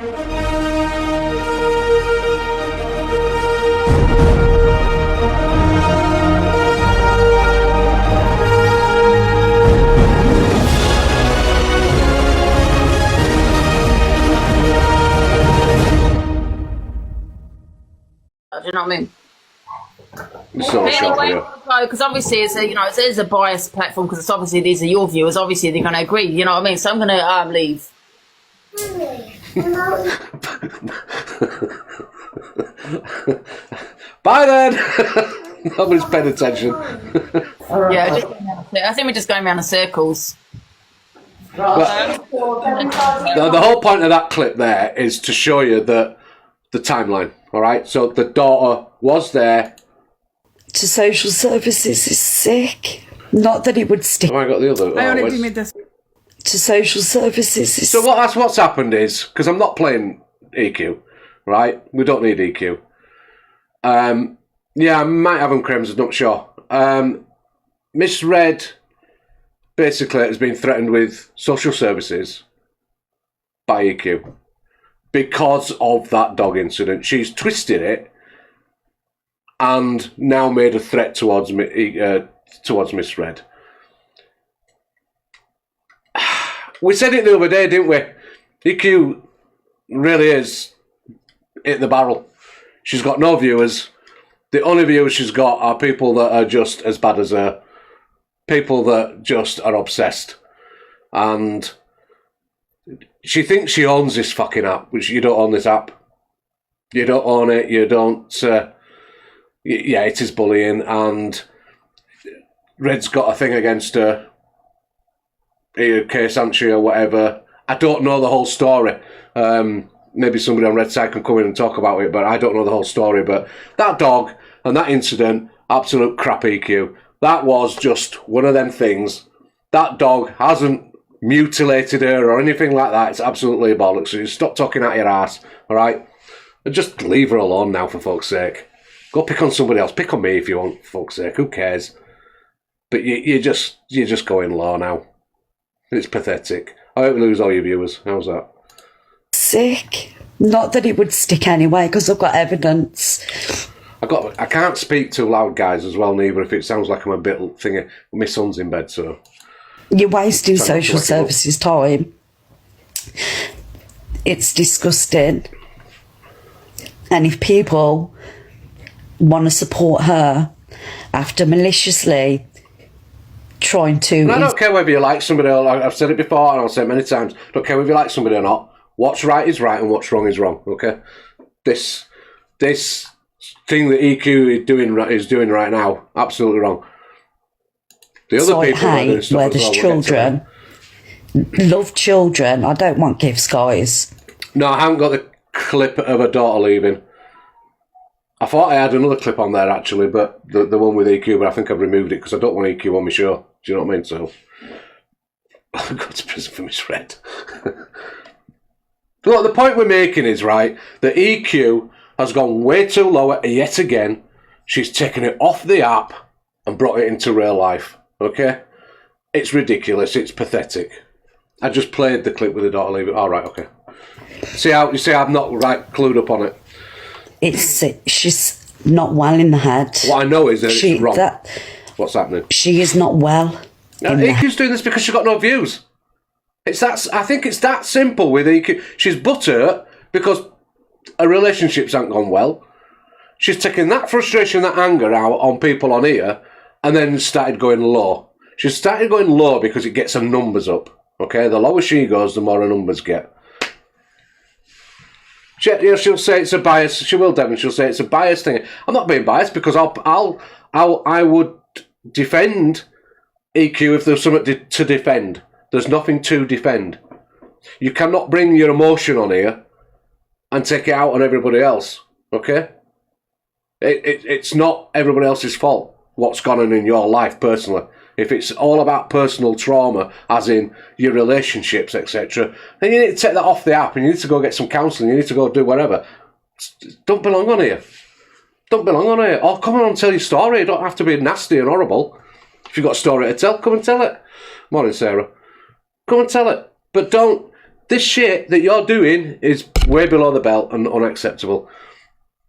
Do you know what I mean? It's not a shock for you. Because obviously it's a, you know, it is a biased platform because it's obviously these are your viewers. Obviously they're going to agree. You know what I mean? So I'm going to leave. Bye then. Nobody's paying attention. Yeah, I think we're just going around in circles. But the whole point of that clip there is to show you the timeline. All right, so the daughter was there. To social services is sick. Not that it would stick. Oh, I got the other. I already made this. To social services is. So what's happened is, because I'm not playing EQ, right? We don't need EQ. Yeah, I might have them crims, I'm not sure. Miss Red basically has been threatened with social services by EQ because of that dog incident. She's twisted it and now made a threat towards Miss Red. We said it the other day, didn't we? EQ really is hit the barrel. She's got no viewers. The only viewers she's got are people that are just as bad as her. People that just are obsessed. And she thinks she owns this fucking app, which you don't own this app. You don't own it. You don't... yeah, it is bullying. And Red's got a thing against her. Case Antri or whatever. I don't know the whole story. Maybe somebody on Red Side can come in and talk about it, but I don't know the whole story. But that dog and that incident, absolute crap EQ. That was just one of them things. That dog hasn't mutilated her or anything like that. It's absolutely bollocks. So you stop talking out your ass, all right? And just leave her alone now, for fuck's sake. Go pick on somebody else. Pick on me if you want, for fuck's sake. Who cares? But you're just going low now. It's pathetic. I hope you lose all your viewers. How's that? Sick. Not that it would stick anyway, because I've got evidence. I can't speak too loud, guys, as well, neither, if it sounds like I'm a bit thingy. My son's in bed, so... You're wasting social services time. It's disgusting. And if people want to support her after maliciously trying to... I don't care whether you like somebody or not. I've said it before and I'll say it many times. I don't care whether you like somebody or not. What's right is right and what's wrong is wrong, okay? This thing that EQ is doing right now, absolutely wrong. The other people are doing stuff where as there's well, children, love children. I don't want gifts, guys. No, I haven't got the clip of a daughter leaving. I thought I had another clip on there, actually, but the one with EQ, but I think I've removed it because I don't want EQ on my show. Do you know what I mean? So, I'll go to prison for misread. Look, the point we're making is, right, that EQ has gone way too low yet again. She's taken it off the app and brought it into real life, okay? It's ridiculous. It's pathetic. I just played the clip with the daughter leaving. All right, okay. You see I'm not right clued up on it. She's not well in the head. What I know is that it's wrong. What's happening? She is not well. EQ's doing this because she's got no views. I think it's that simple with EQ. She's butthurt because her relationships haven't gone well. She's taken that frustration, that anger out on people on here, and then started going low. She started going low because it gets her numbers up. Okay, the lower she goes, the more her numbers get. She'll say it's a bias. She will, Devon. She'll say it's a bias thing. I'm not being biased because I would defend EQ if there's something to defend. There's nothing to defend. You cannot bring your emotion on here and take it out on everybody else. Okay? It's not everybody else's fault what's gone on in your life personally. If it's all about personal trauma, as in your relationships, etc., then you need to take that off the app and you need to go get some counselling, you need to go do whatever. Don't belong on here. Don't belong on here. Or come on and tell your story. You don't have to be nasty and horrible. If you've got a story to tell, come and tell it. Morning, Sarah. Come and tell it. But don't this shit that you're doing is way below the belt and unacceptable.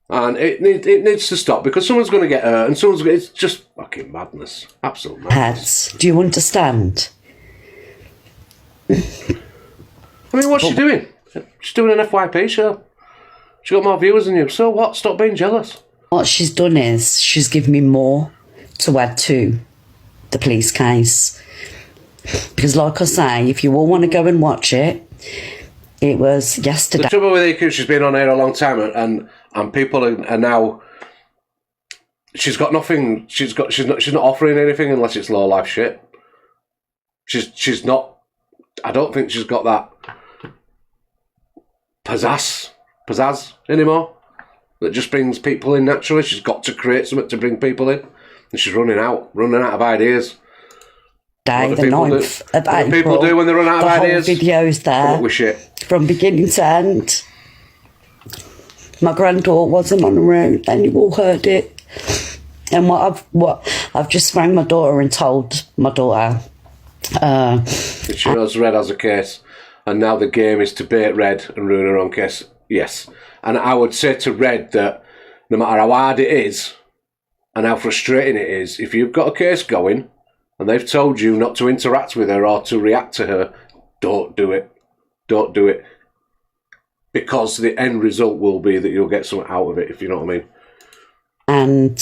And it needs to stop because someone's going to get hurt and it's just fucking madness. Absolute madness. Heads, do you understand? I mean, what's she doing? She's doing an FYP show. She got more viewers than you. So what? Stop being jealous. What she's done is she's given me more to add to the police case. Because like I say, if you all want to go and watch it, it was yesterday. The trouble with EQ, she's been on here a long time and people are now... She's got nothing... She's not offering anything unless it's low life shit. She's not... I don't think she's got that pizzazz anymore that just brings people in naturally. She's got to create something to bring people in, and she's running out of ideas. Day, the 9th of April. What do people do when they run out of ideas? The whole video's there. Come up with shit. From beginning to end. My granddaughter wasn't on the road, and you all heard it. And I've just rang my daughter and told my daughter. She knows Red has a case, and now the game is to bait Red and ruin her own case. Yes. And I would say to Red that no matter how hard it is and how frustrating it is, if you've got a case going and they've told you not to interact with her or to react to her, don't do it. Don't do it. Because the end result will be that you'll get something out of it, if you know what I mean. And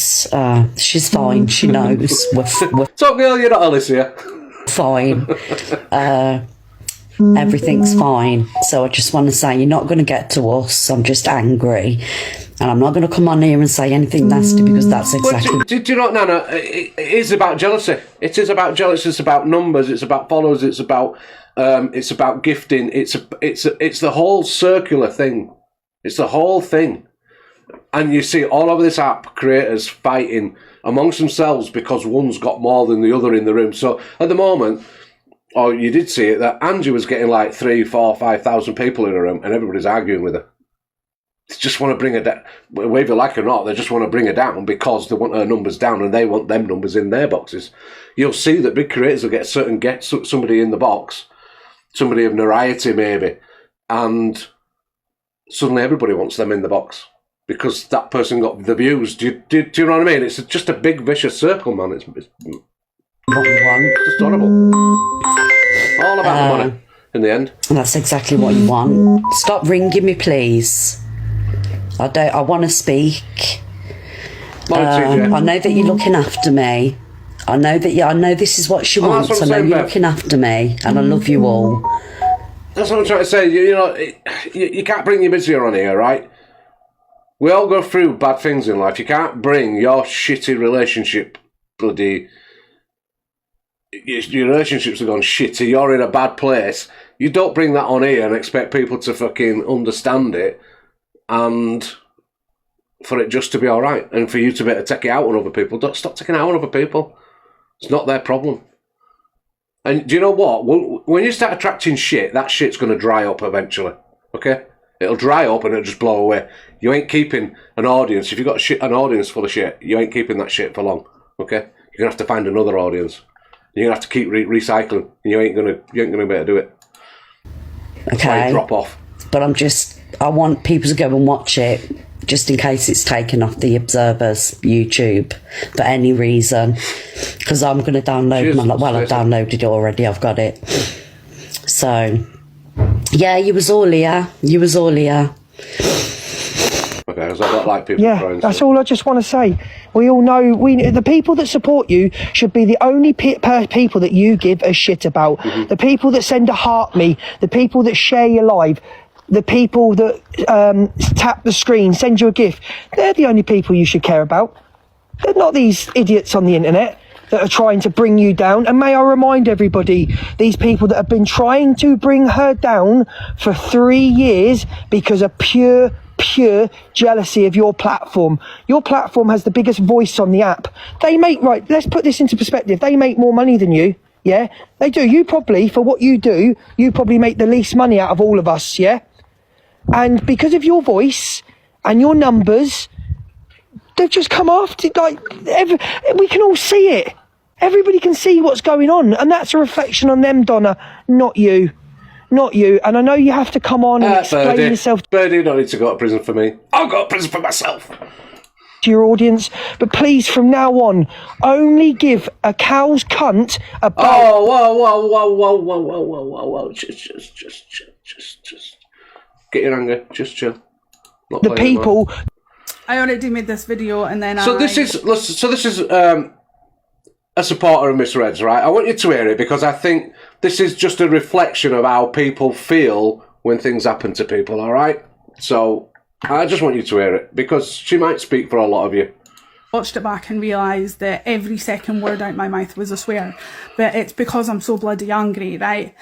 she's fine. She knows. We're Top girl, you're not Alicia. Fine. Everything's fine. So I just want to say, you're not going to get to us. I'm just angry. And I'm not going to come on here and say anything nasty because that's exactly... Do you know what, Nana? It is about jealousy. It is about jealousy. It's about numbers. It's about followers. It's about gifting. It's the whole circular thing. It's the whole thing. And you see all over this app, creators fighting amongst themselves because one's got more than the other in the room. So at the moment... Or you did see it, that Angie was getting like 3,000, 4,000, 5,000 people in a room and everybody's arguing with her. They just want to bring her down, whether you like her or not, they just want to bring her down because they want her numbers down and they want them numbers in their boxes. You'll see that big creators will get somebody in the box, somebody of notoriety maybe, and suddenly everybody wants them in the box because that person got the views. Do you know what I mean? It's just a big vicious circle, man. It's what we want. Just horrible. All about the money in the end. That's exactly what you want. Stop ringing me, please. I want to speak. I know that you're looking after me. I know this is what she wants. I know you're looking after me, and I love you all. That's what I'm trying to say. You can't bring your misery on here, right? We all go through bad things in life. You can't bring your shitty relationship, bloody... Your relationships have gone shitty, you're in a bad place. You don't bring that on here and expect people to fucking understand it and for it just to be alright and for you to be able to take it out on other people. Don't stop taking it out on other people. It's not their problem. And do you know what? When you start attracting shit, that shit's going to dry up eventually. Okay? It'll dry up and it'll just blow away. You ain't keeping an audience. If you've got an audience full of shit, you ain't keeping that shit for long. Okay? You're going to have to find another audience. You're going to have to keep recycling. And you ain't going to be able to do it. Okay. Drop off. But I want people to go and watch it, just in case it's taken off the Observer's YouTube for any reason. Because I'm going to download I've downloaded it already. I've got it. So, yeah, you was all here. Okay, because I don't like people crying. That's all I just want to say. We all know, the people that support you should be the only people that you give a shit about. Mm-hmm. The people that send a heart me, the people that share your live, the people that tap the screen, send you a gift. They're the only people you should care about. They're not these idiots on the internet that are trying to bring you down. And may I remind everybody, these people that have been trying to bring her down for 3 years because of pure jealousy of your platform. Your platform has the biggest voice on the app. They make, right, let's put this into perspective. They make more money than you. Yeah, they do. You probably, for what you do, you probably make the least money out of all of us. Yeah. And because of your voice and your numbers, they've just come after, we can all see it. Everybody can see what's going on. And that's a reflection on them, Donna, not you. not you. And I know you have to come on and explain Birdie, yourself Birdie, you don't need to go to prison for me. I'll go to prison for myself. to your audience, but please, from now on, only give a cow's cunt about... Oh, whoa. Just get your anger. Just chill. Not the people... I already made this video and then This is a supporter of Miss Reds, right? I want you to hear it because I think this is just a reflection of how people feel when things happen to people, all right? So I just want you to hear it because she might speak for a lot of you. Watched it back and realised that every second word out my mouth was a swear. But it's because I'm so bloody angry, right?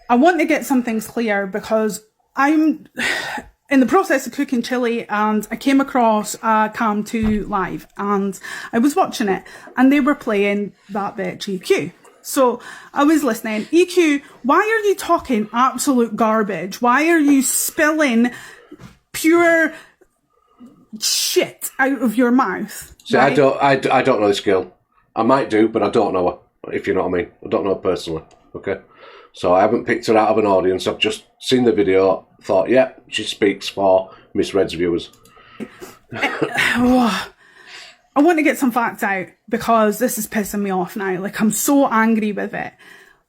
I want to get some things clear because I'm in the process of cooking chili and I came across Cam 2 live and I was watching it and they were playing that bitch EQ. So I was listening. EQ, why are you talking absolute garbage? Why are you spilling pure shit out of your mouth? See, right? I don't know this girl. I might do, but I don't know her, if you know what I mean. I don't know her personally, okay? So I haven't picked her out of an audience. I've just seen the video, thought, yeah, she speaks for Miss Red's viewers. I want to get some facts out because this is pissing me off now. Like, I'm so angry with it.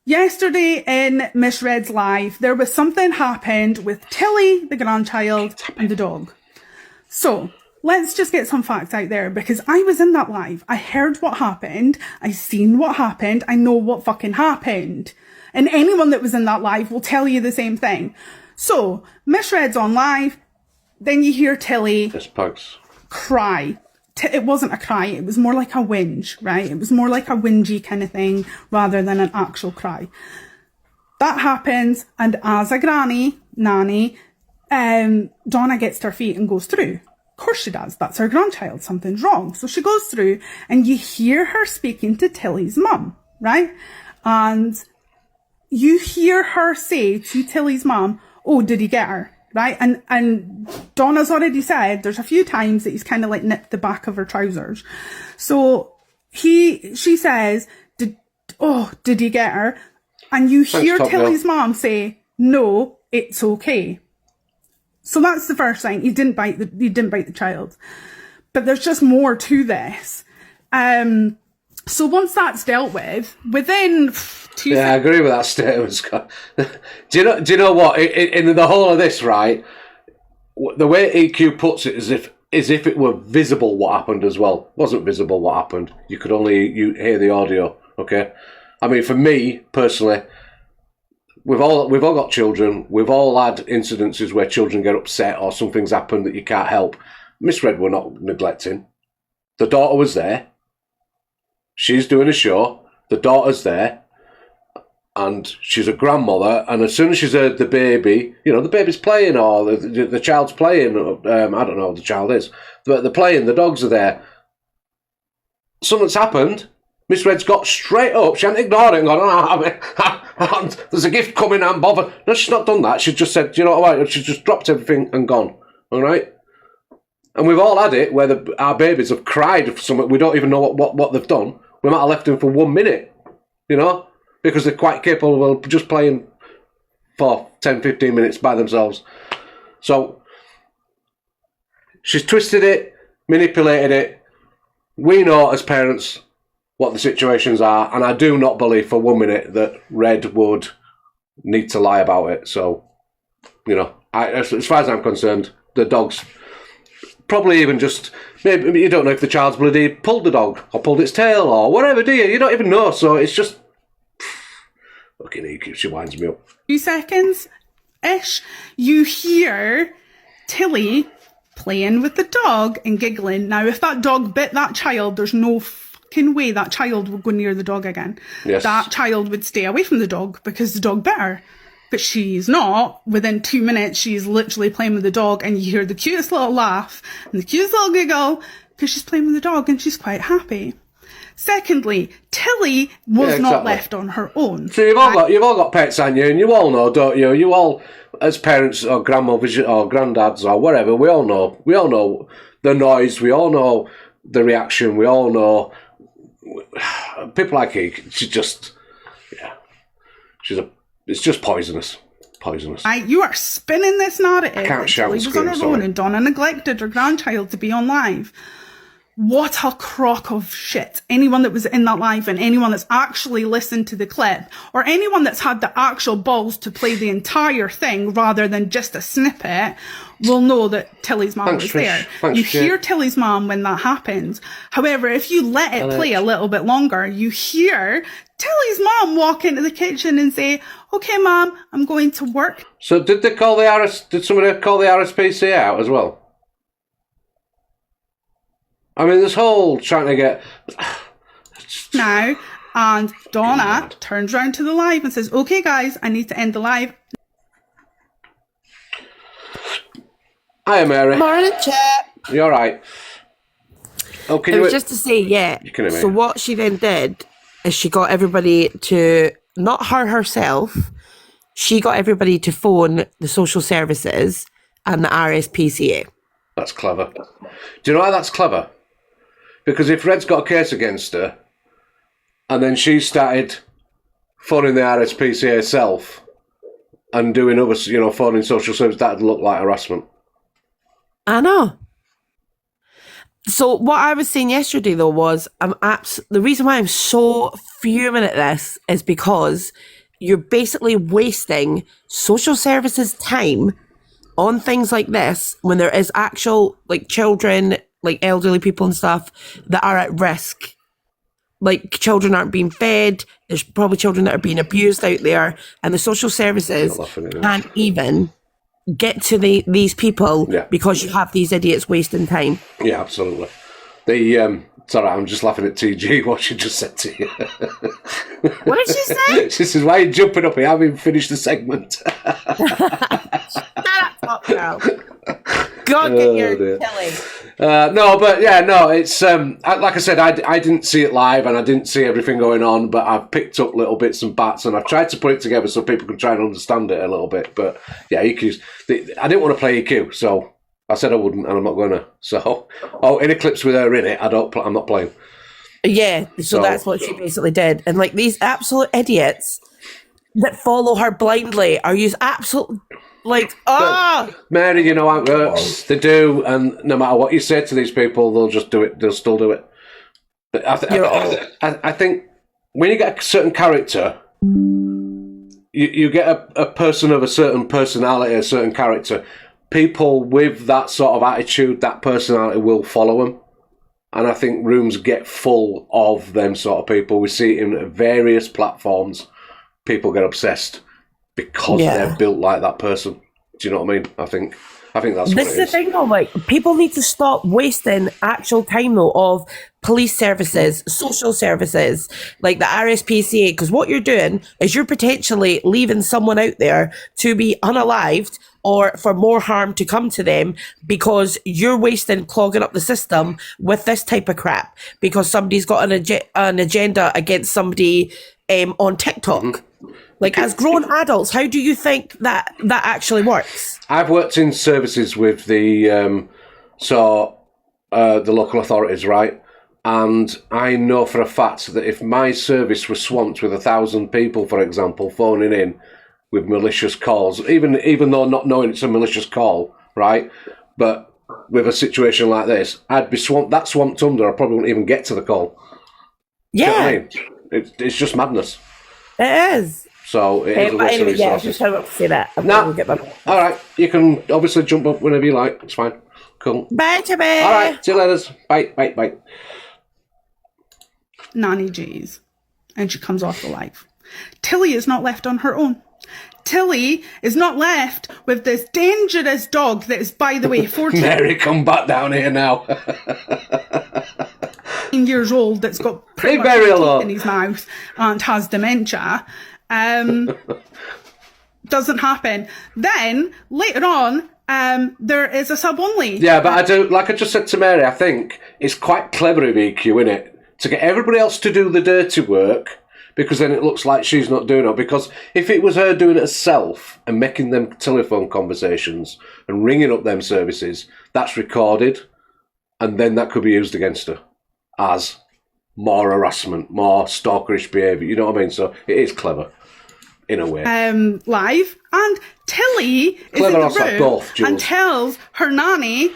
Yesterday in Miss Red's live, there was something happened with Tilly, the grandchild, and the dog. So let's just get some facts out there because I was in that live. I heard what happened. I seen what happened. I know what fucking happened. And anyone that was in that live will tell you the same thing. So Miss Red's on live. Then you hear Tilly cry. It wasn't a cry. It was more like a whinge, right? It was more like a whingy kind of thing rather than an actual cry. That happens. And as a nanny, Donna gets to her feet and goes through. Of course she does. That's her grandchild. Something's wrong. So she goes through and you hear her speaking to Tilly's mum, right? And you hear her say to Tilly's mum, oh, did he get her? Right? And Donna's already said there's a few times that he's kind of like nipped the back of her trousers. So she says, did he get her? And you hear Tilly's mum say, no, it's okay. So that's the first thing. He didn't bite the child. But there's just more to this. So once that's dealt with, within 2 seconds... I agree with that statement, Scott. do you know what? In the whole of this, right, the way EQ puts it is if it were visible what happened as well. It wasn't visible what happened. You could only hear the audio, okay? I mean, for me, personally, we've all got children. We've all had incidences where children get upset or something's happened that you can't help. Miss Red were not neglecting. The daughter was there. She's doing a show. The daughter's there. And she's a grandmother. And as soon as she's heard the baby, the baby's playing or the child's playing. I don't know what the child is. But they're playing. The dogs are there. Something's happened. Miss Red's got straight up. She hadn't ignored it and gone, there's a gift coming, I'm bothered. No, she's not done that. She just said, you know what? She's just dropped everything and gone. All right? And we've all had it where our babies have cried for something. We don't even know what they've done. We might have left them for 1 minute, because they're quite capable of just playing for 10, 15 minutes by themselves. So she's twisted it, manipulated it. We know as parents what the situations are, and I do not believe for 1 minute that Red would need to lie about it. So, as far as I'm concerned, the dog's probably even just, maybe you don't know if the child's bloody pulled the dog or pulled its tail or whatever, do you? You don't even know, so it's just, fucking EQ, she winds me up. 2 seconds-ish, you hear Tilly playing with the dog and giggling. Now, if that dog bit that child, there's no fucking way that child would go near the dog again. Yes. That child would stay away from the dog because the dog bit her. But she's not. Within 2 minutes, she's literally playing with the dog and you hear the cutest little laugh and the cutest little giggle because she's playing with the dog and she's quite happy. Secondly, Tilly was not left on her own. So you've all got pets, haven't you? And you all know, don't you? You all, as parents or grandmothers or granddads or whatever, we all know the noise. We all know the reaction. We all know people like her. She's just, it's just poisonous. poisonous. You are spinning this narrative. I can't shout and Tilly was scream, on her sorry. own and Donna neglected her grandchild to be on live. What a crock of shit. Anyone that was in that live and anyone that's actually listened to the clip or anyone that's had the actual balls to play the entire thing rather than just a snippet will know that Tilly's mum was there. Thanks, you hear Tilly's mum when that happens. However, if you let it play a little bit longer, you hear Tilly's mum walk into the kitchen and say, okay, mum, I'm going to work. So did they call the did somebody call the RSPCA out as well? I mean, this whole trying to get... now, and Donna turns around to the live and says, okay, guys, I need to end the live. Hiya, Mary. Morning, Chip. You all right? Oh, can It you... was just to say, yeah. You can hear me. So what she then did is she got everybody to, not her herself, she got everybody to phone the social services and the RSPCA. That's clever. Do you know why that's clever? Because if Red's got a case against her, and then she started phoning the RSPCA herself and doing other, phoning social services, that'd look like harassment. I know. So what I was saying yesterday, though, was the reason why I'm so fuming at this is because you're basically wasting social services time on things like this when there is actual, like, children, like elderly people and stuff that are at risk. Like, children aren't being fed, there's probably children that are being abused out there, and the social services can't even get to these people because you have these idiots wasting time. Yeah, absolutely. It's all right, I'm just laughing at TG, what she just said to you. What did she say? She says, why are you jumping up here? I haven't even finished the segment. Shut up, girl. Go and get your Tilly. It's like I said, I didn't see it live and I didn't see everything going on, but I've picked up little bits and bats and I've tried to put it together so people can try and understand it a little bit. But yeah, EQs. I didn't want to play EQ, so I said I wouldn't, and I'm not going to. So, any clips with her in it, I'm not playing. Yeah, so that's what she basically did, and like these absolute idiots that follow her blindly are used absolute. Like, Mary, you know how it works. They do, and no matter what you say to these people, they'll just do it. They'll still do it. But I think when you get a certain character, you get a person of a certain personality, a certain character. People with that sort of attitude, that personality will follow them. And I think rooms get full of them sort of people. We see it in various platforms. People get obsessed because they're built like that person. Do you know what I mean? I think that's what it is. This is the thing though, like, people need to stop wasting actual time though of police services, social services, like the RSPCA, because what you're doing is you're potentially leaving someone out there to be unalived or for more harm to come to them because you're clogging up the system with this type of crap because somebody's got an agenda against somebody on TikTok. Mm-hmm. Like, as grown adults, how do you think that actually works? I've worked in services with the local authorities, right? And I know for a fact that if my service was swamped with 1,000 people, for example, phoning in with malicious calls, even though not knowing it's a malicious call, right? But with a situation like this, I'd be swamped under. I probably wouldn't even get to the call. Yeah. Do you know what I mean? It's just madness. It is. So it is a waste of resources. Yeah, I just tried not to say that. All right, you can obviously jump up whenever you like. It's fine. Cool. Bye, Chippy. All right, see you later. Bye. Nanny J's. And she comes off the live. Tilly is not left on her own. Tilly is not left with this dangerous dog that is, by the way, 14 Mary, come back down here now. years old that's got pretty much teeth in his mouth and has dementia. Doesn't happen. Then later on, there is a sub only. Yeah, but I do, like I just said to Mary, I think it's quite clever of EQ, innit? To get everybody else to do the dirty work, because then it looks like she's not doing it. Because if it was her doing it herself and making them telephone conversations and ringing up them services, that's recorded, and then that could be used against her as more harassment, more stalkerish behaviour. You know what I mean? So it is clever. In a way. Live, And Tilly is Clever in as that the golf, room Jules. and tells her nanny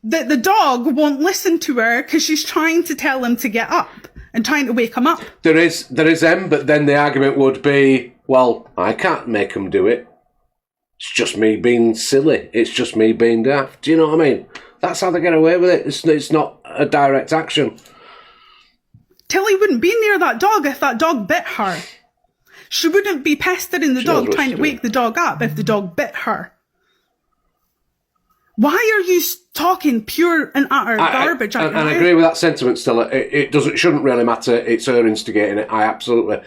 that the dog won't listen to her because she's trying to tell him to get up and trying to wake him up. There is them, but then the argument would be, well, I can't make them do it. It's just me being silly. It's just me being daft. Do you know what I mean? That's how they get away with it. It's not a direct action. Tilly wouldn't be near that dog if that dog bit her. She wouldn't be pestering the She knows dog what trying she's to wake the dog up if the dog bit her. Why are you talking pure and utter garbage out And your I mouth? agree with that sentiment, Stella. It shouldn't really matter. It's her instigating it. I absolutely.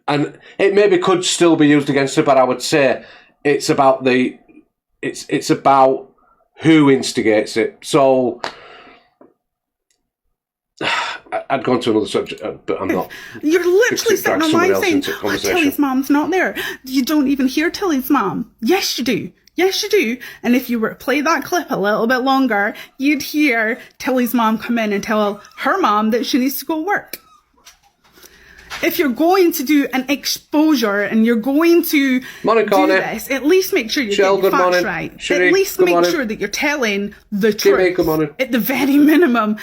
And it maybe could still be used against her, but I would say it's about it's about who instigates it. So I'd go on to another subject, but I'm not. You're literally Fix it, drag sitting on somebody mine else saying, into oh, conversation." Tilly's mom's not there. You don't even hear Tilly's mom. Yes, you do. Yes, you do. And if you were to play that clip a little bit longer, you'd hear Tilly's mom come in and tell her mom that she needs to go work. If you're going to do an exposure and you're going to Morning, do Connie. this, at least make sure you're Shell, getting good facts morning. right. Sheree, At least good make morning. sure that you're telling the Jimmy, truth. good morning. At the very minimum,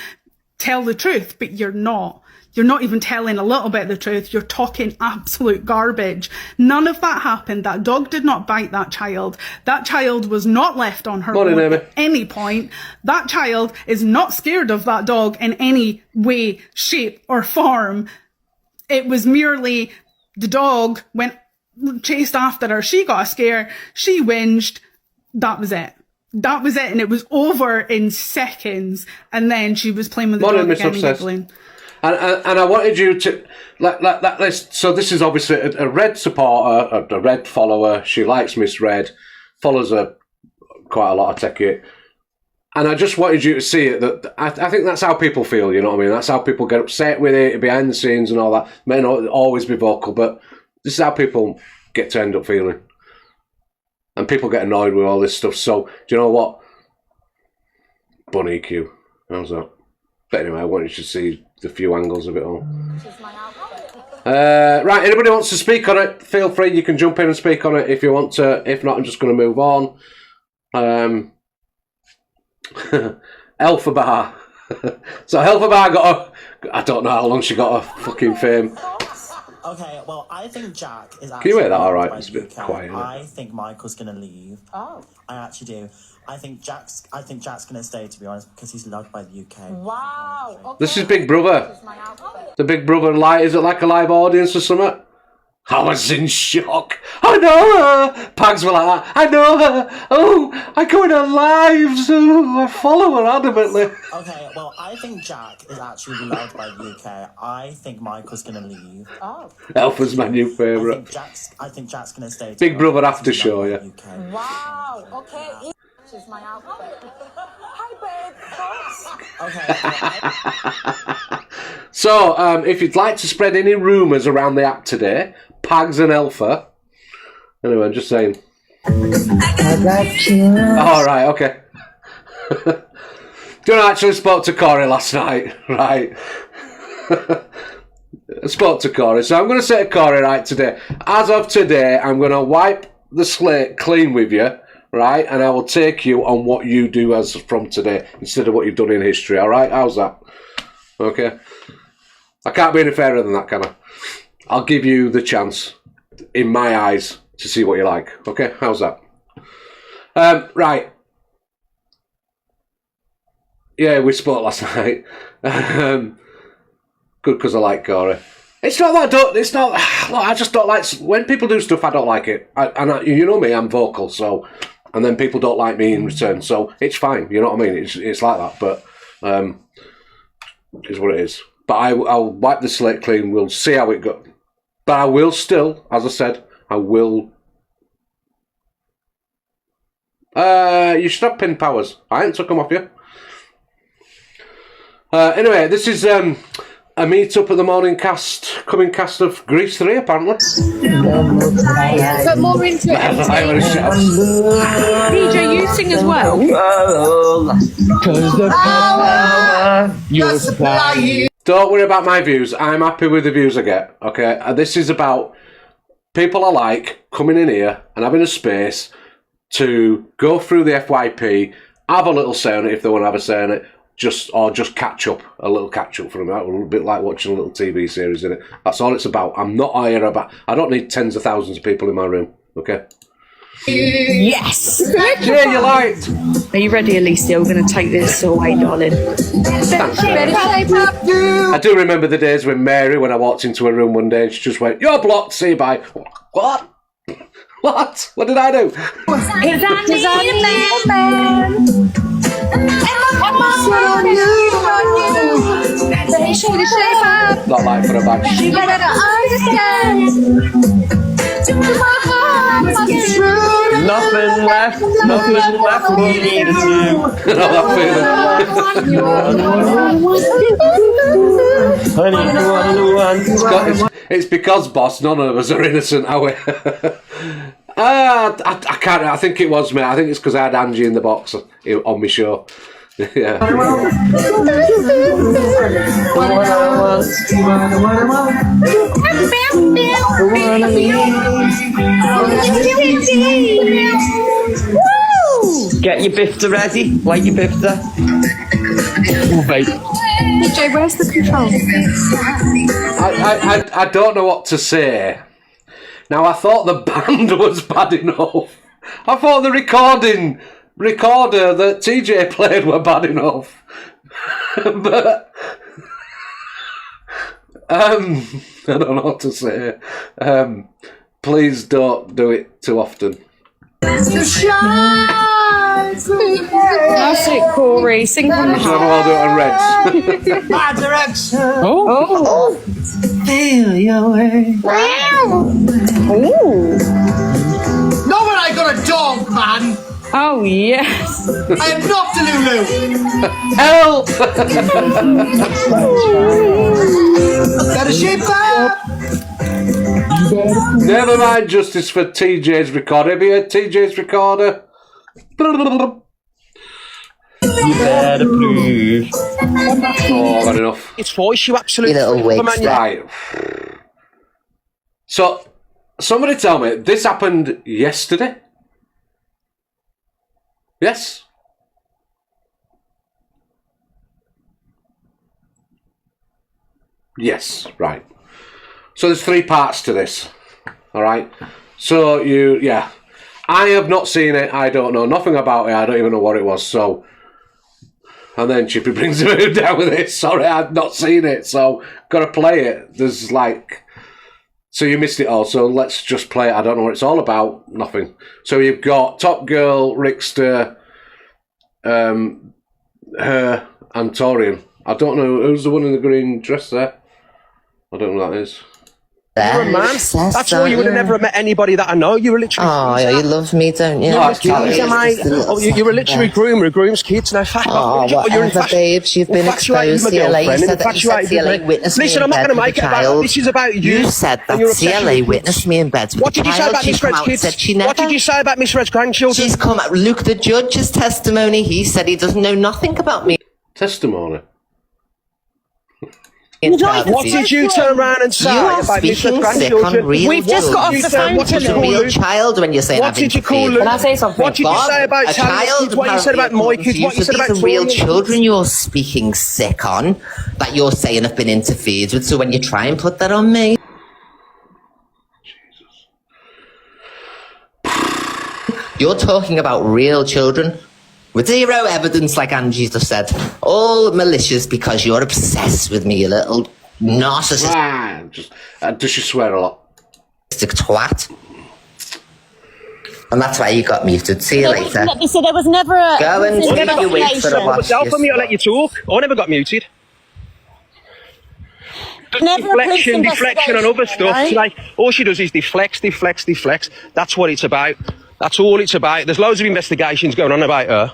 tell the truth, but you're not. You're not even telling a little bit of the truth. You're talking absolute garbage. None of that happened. That dog did not bite that child. That child was not left on her Morning, own Amy. at any point. That child is not scared of that dog in any way, shape, or form. It was merely the dog went chased after her. She got a scare. She whinged. That was it. That was it. And it was over in seconds. And then she was playing with the Morning, dog Miss again and Obsessed. giggling. And I wanted you to like this. So this is obviously a Red supporter, a Red follower. She likes Miss Red, follows her quite a lot. I take it, and I just wanted you to see it. That I think that's how people feel. You know what I mean? That's how people get upset with it behind the scenes and all that. May not always be vocal, but this is how people get to end up feeling, and people get annoyed with all this stuff. So do you know what? Bunny EQ. How's that? But anyway, I wanted you to see the few angles of it all. Right, anybody wants to speak on it, feel free, you can jump in and speak on it if you want to. If not, I'm just going to move on. Alpha Bar. So Alpha Bar I don't know how long she got her fucking fame. Okay, well, I think Jack is actually... Can you hear that all right? by It's a bit UK. quiet, isn't it? I think Michael's going to leave. Oh. I actually do. I think Jack's going to stay, to be honest, because he's loved by the UK. Wow. Okay. This is Big Brother. The Big Brother is it like a live audience or something? I was in shock. I know her. Pags were like that. I know her. Oh, I go in her lives. Oh, I follow her adamantly. Okay, well, I think Jack is actually loved by the UK. I think Michael's going to leave. Oh. Alpha's my new favourite. I think Jack's going to stay. to Big be Brother honest, after because he's show, loved by yeah. the UK. Wow. Okay. This is my outfit. Hi, babe. Okay. So, if you'd like to spread any rumours around the app today, Pags and Alpha. Anyway, I'm just saying. All right, okay. Do you know, I actually spoke to Corey last night, right? I spoke to Corey, so I'm going to say to Corey, right, today, as of today, I'm going to wipe the slate clean with you, right, and I will take you on what you do as from today, instead of what you've done in history, all right? How's that? Okay? I can't be any fairer than that, can I? I'll give you the chance, in my eyes, to see what you like, okay? How's that? Right. Yeah, we spoke last night. Good, because I like Corey. It's not that I don't. It's not. Look, I just don't like when people do stuff. I don't like it. You know me. I'm vocal. So, and then people don't like me in return. So it's fine. You know what I mean? It's like that. But it's what it is. But I'll wipe the slate clean. We'll see how it goes. But I will still, as I said, I will. You should have pin powers. I ain't took them off you. Anyway, this is a meet-up at the morning coming cast of Grease 3, apparently. Put more into it. DJ, you sing as well. Don't worry about my views. I'm happy with the views I get, okay? This is about people are like coming in here and having a space to go through the FYP, have a little say on it if they want to have a say on it, just catch up, a little catch up for them, a little bit like watching a little TV series in it. That's all it's about. I'm not here about. I don't need tens of thousands of people in my room. Okay. Yes. Yeah, you liked. Are you ready, Alicia? We're going to take this away, darling. Thanks, Mary. I do remember the days when Mary, when I walked into a room one day, and she just went, "You're blocked. See you bye." What? What? What did I do? Not like for a bag. Nothing left for me to do. Not that feeling. It's because, boss, none of us are innocent, are we? I can't. I think it was me. I think it's because I had Angie in the box on my show. Yeah. Get your bifter ready. Like your bifter. Oh, babe. Jay, where's the control? I don't know what to say. Now, I thought the band was bad enough. I thought the recorder that TJ played were bad enough. But I don't know what to say. Please don't do it too often. That's it, Corey. Sing from the heart. I'll do it on Reds. My direction. Oh. Feel your way. Oh. Not when I got a dog, man. Oh, yes. I am not Delulu. Help! Got a sheep up. Never mind justice for TJ's recorder. Have you heard TJ's recorder? You better prove. Oh, bad enough. It's voice, you absolute little wig. Right. So, somebody tell me, this happened yesterday? Yes? Yes, right. So there's 3 parts to this. Alright? So I have not seen it, I don't know nothing about it, I don't even know what it was, so... And then Chippy brings the mood down with it. Sorry, I've not seen it, so gotta play it. There's like... So you missed it all, so let's just play it. I don't know what it's all about, nothing. So you've got Top Girl, Rickster, her, and Torian. I don't know, who's the one in the green dress there? I don't know who that is. You're a man. That's why you would have never met anybody that I know. You were literally. Oh, yeah, you love me, don't you? You're a literary groomer who grooms kids. Now, fuck off. Whatever, babes, you've been exposed. CLA, you said that CLA witnessed me in bed. Listen, I'm not going to make it about. This is about you. You said that CLA witnessed me in bed. What did you say about Miss Red's kids? What did you say about Miss Red's grandchildren? She's come. Luke, the judge's testimony. He said he doesn't know nothing about me. Testimony? What did you turn around and say about Miss Red's grandchildren? We've just got off the phone to a real child when you're saying what did you call Luke? Can I say something? What did you say about a child? What you said about my kids? What you said about real children you're speaking sick on that you're saying have been interfered with. So when you try and put that on me, you're talking about real children. With 0 evidence, like Angie just said. All malicious because you're obsessed with me, you little narcissistic Does she swear a lot? Twat. And that's why you got muted. See you later. So there was never a... Go and take your wait for a watch. Tell me, I'll let you talk. I never got muted. Deflection and other stuff. Right? Like, all she does is deflects. That's what it's about. That's all it's about. There's loads of investigations going on about her.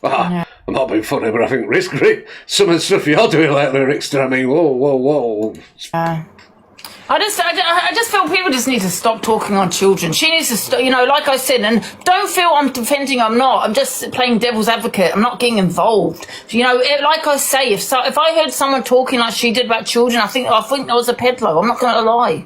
I'm not being funny, but I think some of the stuff you're doing lately, Rickster, I mean, whoa. I just feel people just need to stop talking on children. She needs to stop, like I said, and don't feel I'm defending, I'm not. I'm just playing devil's advocate. I'm not getting involved. Like I say, if I heard someone talking like she did about children, I think that was a peddler. I'm not going to lie.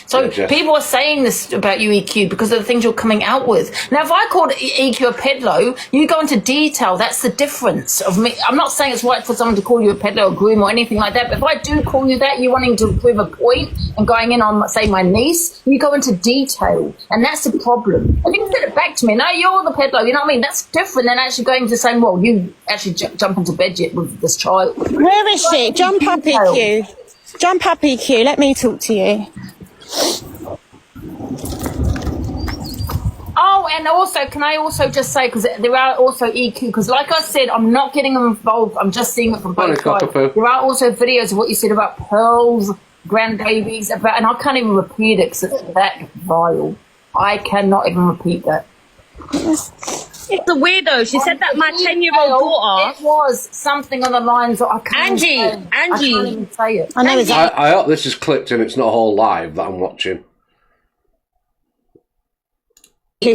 So Yeah, Jess. people are saying this about you, EQ, because of the things you're coming out with. Now, if I called EQ a pedlo, you go into detail. That's the difference of me. I'm not saying it's right for someone to call you a pedlo or groom or anything like that, but if I do call you that, you're wanting to prove a point and going in on, say, my niece, you go into detail. And that's the problem. If you said it back to me, no, you're the pedlo, you know what I mean? That's different than actually going to saying, well, you actually jump into bed yet with this child. Where is she? Jump up, EQ. Jump up, EQ. Let me talk to you. Oh, and also, can I also just say, because there are also EQ, because like I said, I'm not getting them involved, I'm just seeing it from both sides. There are also videos of what you said about pearls, grandbabies, about, and I can't even repeat it because it's that vile. I cannot even repeat that. It's a weirdo. She said that my 10-year-old daughter. It was something on the lines of, I can't even say it. I hope this is clipped and it's not a whole live that I'm watching. She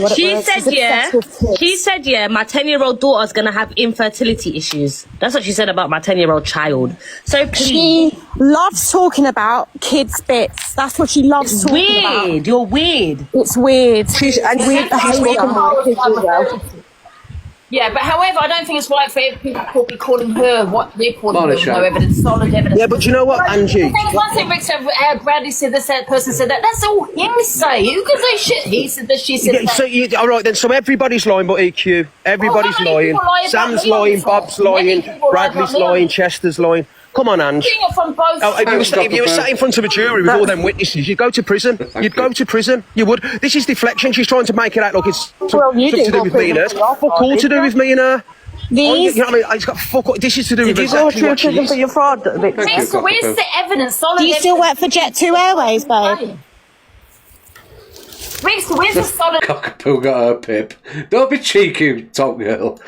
said, yeah, my 10-year-old daughter's going to have infertility issues. That's what she said about my 10-year-old child. So please. She loves talking about kids' bits. That's what she loves talking about. Weird. You're weird. It's weird. And weird behaviour from my kids as well. Yeah, but however, I don't think it's right for people to be calling her what they're calling her with no evidence, solid evidence. Yeah, but you know what, Angie? One thing Rick said, Bradley said this, that person said that. That's all hearsay. Who can say shit? He said this, she said that. So all right then. So everybody's lying, but EQ. Everybody's lying. Sam's lying. Bob's lying. Bradley's lying. Chester's lying. Come on, Ange. From both If you were sat in front of a jury with all them witnesses, you'd go to prison. You'd go to prison. You would. This is deflection. She's trying to make it out like it's something to do with me and her. Fuck all to do with me and her. You know what I mean? It's got fuck all. This is to do with exactly what she is. For your fraud? Where's the evidence? Solid Do you still work for Jet2 Airways, babe? Rex, where's the solid Cockapoo got her pip. Don't be cheeky, Top Girl.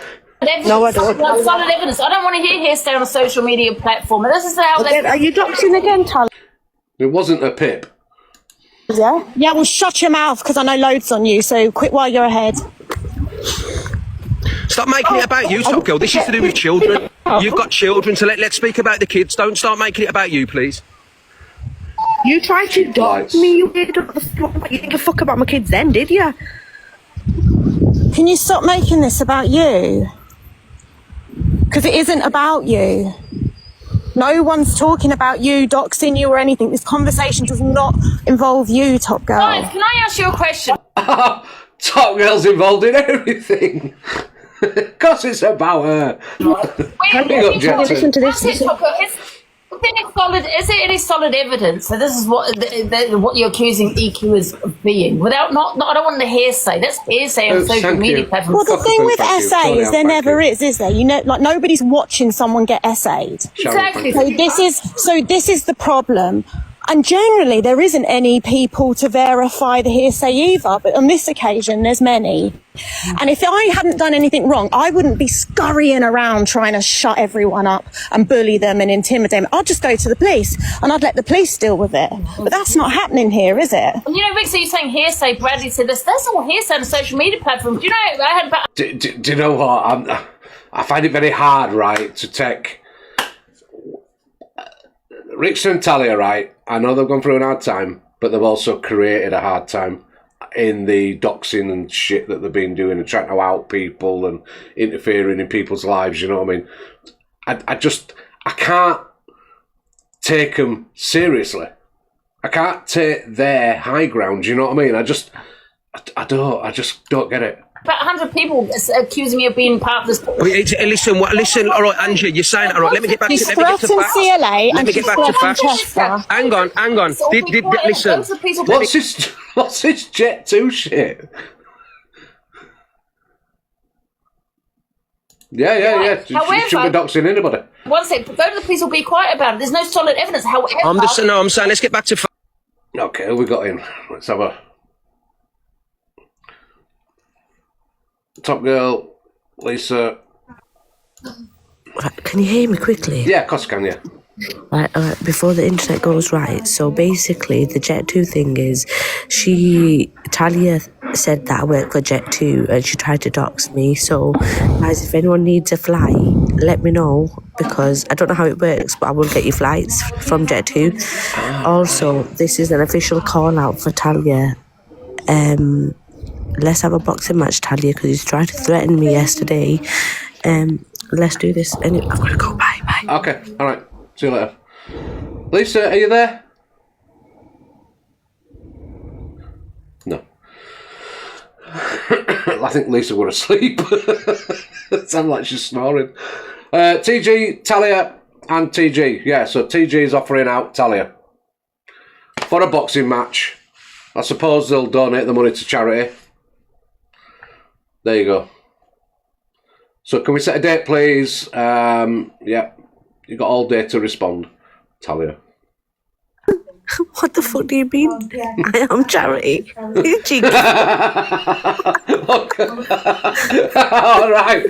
evidence? No, I don't. Solid evidence. I don't want to hear hearsay on a social media platform. This is how they... Are you doxing again, Tally? It wasn't a pip. Yeah? Yeah, well, shut your mouth, because I know loads on you, so quit while you're ahead. Stop making it about you, Top Girl. This is to do with children. You've got children, so let's speak about the kids. Don't start making it about you, please. You tried to dox me, you didn't give a fuck about my kids then, did you? Can you stop making this about you? Because it isn't about you. No one's talking about you, doxing you or anything. This conversation does not involve you, Top Girl. Guys, can I ask you a question? Top Girl's involved in everything. Because it's about her. Listen to this. Is there any solid evidence? So this is what you're accusing EQ of being. Without I don't want the hearsay. That's hearsay on social media platforms. Well, the thing with essays, there never is there? You know, like nobody's watching someone get essayed. Exactly. So this is the problem. And generally, there isn't any people to verify the hearsay either. But on this occasion, there's many. And if I hadn't done anything wrong, I wouldn't be scurrying around trying to shut everyone up and bully them and intimidate them. I'd just go to the police and I'd let the police deal with it. But that's not happening here, is it? You know, Rick, so you're saying hearsay. Bradley said this. That's all hearsay on social media platforms. Do you know, I had about... Do you know what? I find it very hard, right, to take... Rick and Talia, right, I know they've gone through a hard time, but they've also created a hard time in the doxing and shit that they've been doing and trying to out people and interfering in people's lives, you know what I mean? I can't take them seriously. I can't take their high ground, you know what I mean? I just don't get it. About 100 people accusing me of being part of this. Listen, all right, Angie, you're saying it. All right, let me get back to facts. CLA Let me get back to facts. Hang on. Listen. What's this Jet2 shit? Yeah. However, shouldn't be doxing anybody. One sec, go to the police or be quiet about it. There's no solid evidence. However, I'm saying let's get back to facts. Okay, who we got in? Let's have a... Top Girl, Lisa. Can you hear me quickly? Yeah, of course I can, yeah. Right, before the internet goes right. So basically, the Jet2 thing is, Talia said that I work for Jet2 and she tried to dox me. So, guys, if anyone needs a fly, let me know because I don't know how it works, but I will get you flights from Jet2. Also, this is an official call out for Talia. Let's have a boxing match, Talia, because he's tried to threaten me yesterday. Let's do this. Anyway, I've got to go. Bye. Okay, all right. See you later. Lisa, are you there? No. I think Lisa were asleep. It sounds like she's snoring. TG, Talia, and TG. Yeah, so TG is offering out Talia for a boxing match. I suppose they'll donate the money to charity. There you go. So can we set a date, please? Yeah, you've got all day to respond, Talia. What the fuck do you mean? I am charity. You cheeky. All right.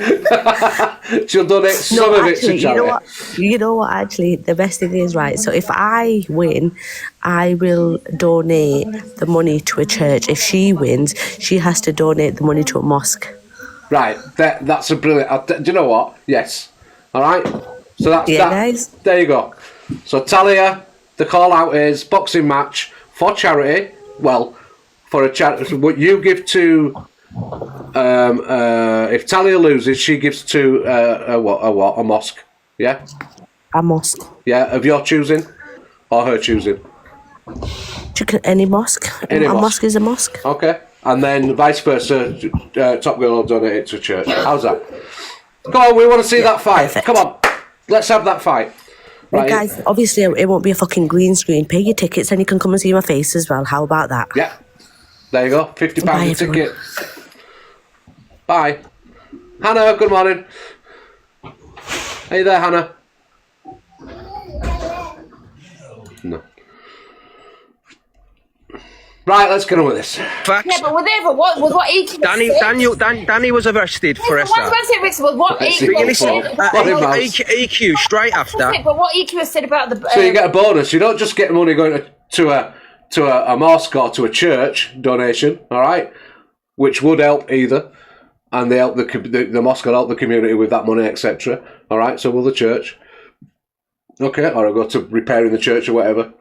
She'll donate some of it to charity. You know what? Actually, the best thing is, right, so if I win, I will donate the money to a church. If she wins, she has to donate the money to a mosque. Right, that's a brilliant... do you know what? Yes. All right? So that's yeah, that. Guys. There you go. So Talia, the call out is boxing match for charity. Well, for a charity. What you give to... if Talia loses, she gives to a mosque. Yeah? A mosque. Yeah, of your choosing or her choosing? Any mosque. Any a mosque. Mosque is a mosque. Okay. And then vice versa, Top Girl will donate it to a church. How's that? Go on, we want to see that fight. Perfect. Come on, let's have that fight. Well, Right. guys, obviously it won't be a fucking green screen. Pay your tickets and you can come and see my face as well. How about that? Yeah. There you go. £50 Bye, a ticket. Bye. Hannah, good morning. Are you there, Hannah? No. Right, let's get on with this. Facts. Yeah, but whatever. What EQ Danny was arrested for Once Esther. what EQ said about EQ straight after. But what EQ has said about the... So you get a bonus. You don't just get money going to a mosque or to a church donation, all right? Which would help either. And they help the mosque will help the community with that money, etc. All right, so will the church. Okay, or I'll go to repairing the church or whatever.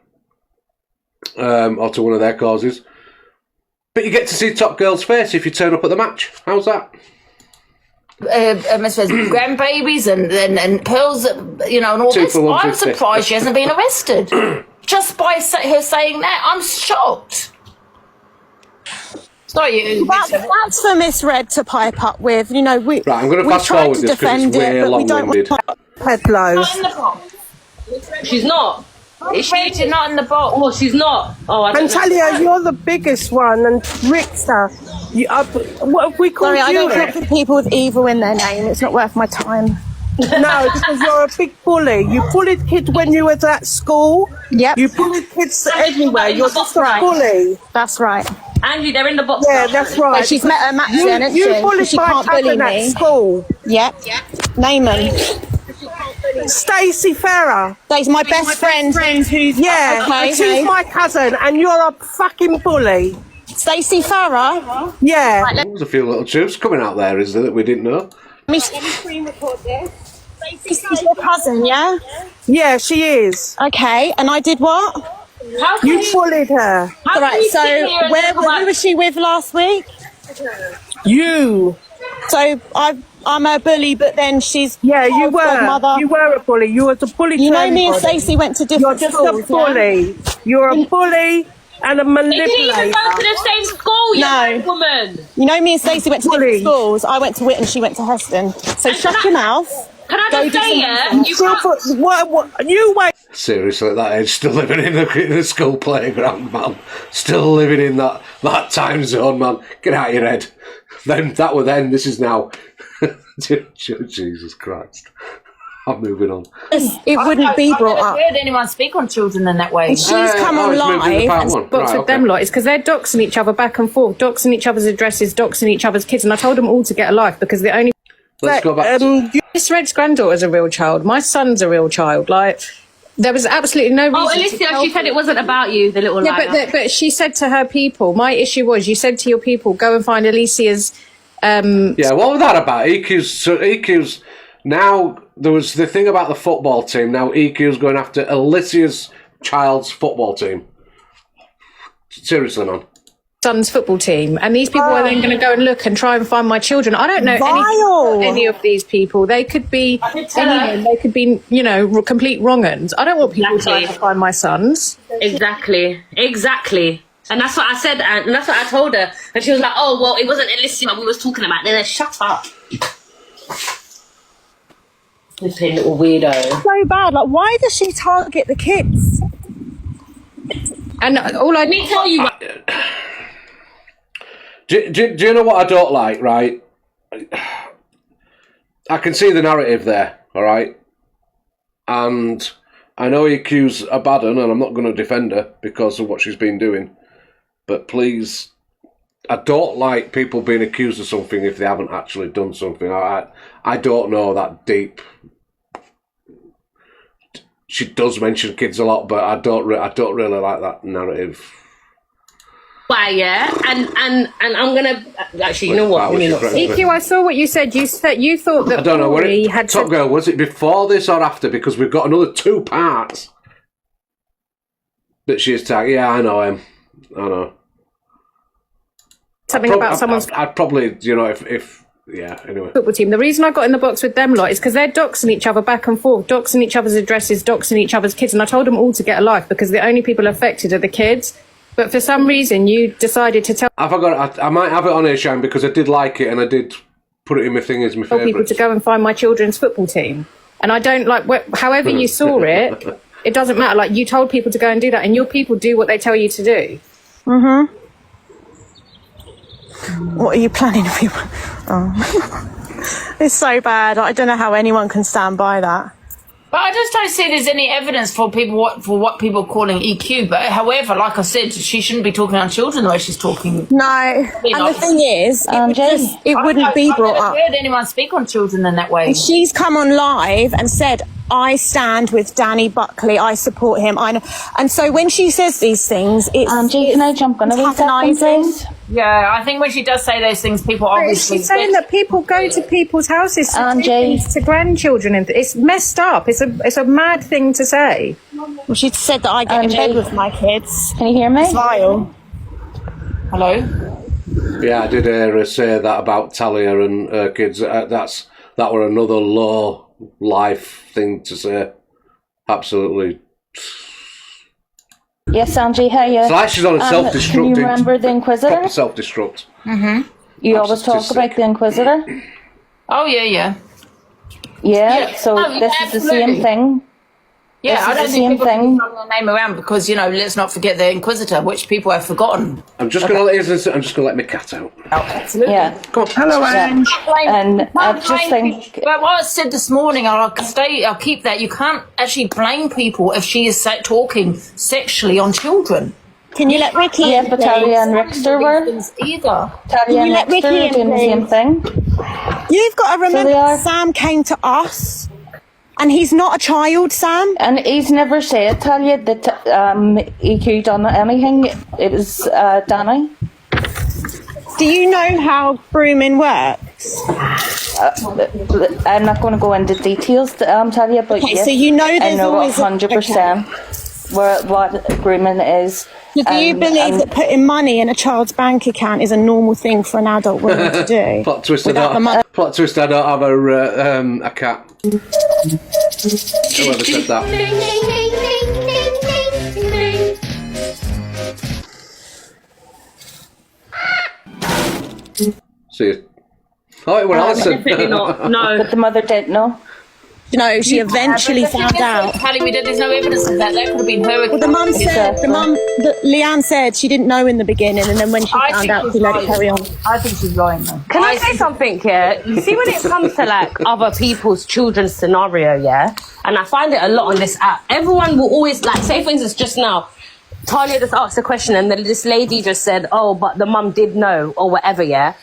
Or to one of their causes. But you get to see Top Girl's face if you turn up at the match. How's that? Grandbabies and Pearls, you know, and all this. I'm surprised she hasn't been arrested. Just by her saying that. I'm shocked. Sorry, you. That's for Miss Red to pipe up with. You know, we. Right, I'm going to fast forward this because it's way long-winded. She's not. Is she not in the box? Oh, she's not. Oh, I don't know. Talia, you're the biggest one, and Richter, what have we called Sorry, I you? don't talk to people with evil in their name. It's not worth my time. No, because you're a big bully. You bullied kids when you was at school. Yep. You bullied kids everywhere. You're just a bully. That's right. Angie, they're in the box. Yeah, that's right. But she's met her match then, hasn't she? You bullied She my can't bully cousin at me. school. Yep. Name them. Stacey Farrer. That's my best friend. Yeah, Okay, she's my cousin, and you're a fucking bully. Stacey Farrer? Yeah. There's a few little truths coming out there, is there, that we didn't know? Let me screen record this. Stacey's your cousin, yeah? Yeah, she is. Okay, and I did what? You bullied her. Right, so who was she with last week? You. So I'm a bully, but then she's you were. Godmother. You were a bully. You was a bully. You to know, me and everybody. Stacey went to different You're just schools. a bully. Yeah? You're a bully and a They manipulator. didn't even go to the same school, you woman. You know, me and Stacey went to different schools. I went to Whitton, she went to Heston. So shut your mouth. Can I Go just do say, some yeah, research. you can't... What? You wait. Seriously, at that age, still living in the school playground, man. Still living in that time zone, man. Get out of your head. Then that were then. This is now. Jesus Christ. I'm moving on. It wouldn't be brought up. I've never heard anyone speak on children in that way. And she's come on live. Box with them lot is because they're doxing each other back and forth, doxing each other's addresses, doxing each other's kids, and I told them all to get a life because the only. Let's go back. Miss Red's granddaughter's a real child. My son's a real child. Like, there was absolutely no reason. Oh, Alicia, she said it wasn't about you, the little liar. Yeah, but she said to her people, my issue was, you said to your people, go and find Alicia's. Yeah, what was that about? EQ's now there was the thing about the football team. Now EQ's going after Alicia's child's football team. Seriously, man. Son's football team, and these people are then going to go and look and try and find my children. I don't know any of these people. They could be anyone. They could be, you know, complete wrong-uns. I don't want people trying to find my sons. Exactly. And that's what I said, and that's what I told her. And she was like, "Oh, well, it wasn't Alicia we was talking about." Then shut up. Flipping little weirdo. So bad. Like, why does she target the kids? And let me tell you. Do you know what I don't like, right? I can see the narrative there, all right? And I know EQ's a bad one, and I'm not going to defend her because of what she's been doing. But please, I don't like people being accused of something if they haven't actually done something. I don't know that deep. She does mention kids a lot, but I don't really like that narrative. Why, yeah, and I'm gonna actually, you know what? EQ, I saw what you said. You said you thought that I don't know what Corey it had Top Girl, was it before this or after? Because we've got another 2 parts that she's tagged. Yeah, I know him. I know. Something about someone's. I'd probably, you know, if yeah. Anyway, football team. The reason I got in the box with them lot is because they're doxing each other back and forth, doxing each other's addresses, doxing each other's kids, and I told them all to get a life because the only people affected are the kids. But for some reason, you decided to tell. I might have it on here, Shane, because I did like it and I did put it in my thing as my favourite. People to go and find my children's football team, and I don't like. However you saw it, it doesn't matter. Like, you told people to go and do that, and your people do what they tell you to do. Mm-hmm. What are you planning for? Oh, it's so bad. I don't know how anyone can stand by that. But I just don't see there's any evidence for what people are calling EQ. But however, like I said, she shouldn't be talking on children the way she's talking. No, and the thing is, it wouldn't be brought up. I've never heard anyone speak on children in that way. And she's come on live and said, I stand with Danny Buckley, I support him. I know. And so when she says these things, it's Angie, can I jump on a wee second, please? Yeah, I think when she does say those things, people obviously. She's saying that people go to people's houses to grandchildren, and it's messed up. It's a mad thing to say. Well, she said that I get in bed with my kids. Can you hear me? It's vile. Hello. Yeah, I did hear her say that about Talia and her kids. That were another low life thing to say. Absolutely. Yes, Angie, how are you? It's like she's on a self-destruct. Can you remember the Inquisitor? Proper self-destruct. Mm-hmm. You always talk about the Inquisitor? Oh, yeah. Yeah, so this is the same thing. Yeah, I don't think people can throw their name around because, you know, let's not forget the Inquisitor, which people have forgotten. I'm just going to let my cat out. Oh, absolutely. Yeah. Come on. Hello, Ange. And I just think... But what I said this morning, I'll keep that, you can't actually blame people if she is talking sexually on children. Can you let Ricky in, Yeah, but Talia and Rickster were. Either. Talia and Rickster were doing the same thing. You've got to remember, Sam came to us. And he's not a child, Sam. And he's never said, Talia, that EQ done anything. It was Danny. Do you know how grooming works? I'm not going to go into details, Talia, but Okay, yes, so you know I there's know always 100% what grooming is. So do you believe that putting money in a child's bank account is a normal thing for an adult woman to do? Plot twist, without the money? Plot twist, I don't have a cat. Whoever said that. See you. Oh, it was Alison. Definitely not. No. But the mother didn't know. No, she eventually found out. There's no evidence of that. That could have been her. Well, the mum said, Leanne said she didn't know in the beginning, and then when she found out, she let it carry on. I think she's lying, though. Can I say something here? You see, when it comes to like other people's children's scenario, yeah, and I find it a lot on this app. Everyone will always like, say for instance, just now, Talia just asked a question, and then this lady just said, "Oh, but the mum did know," or whatever, yeah.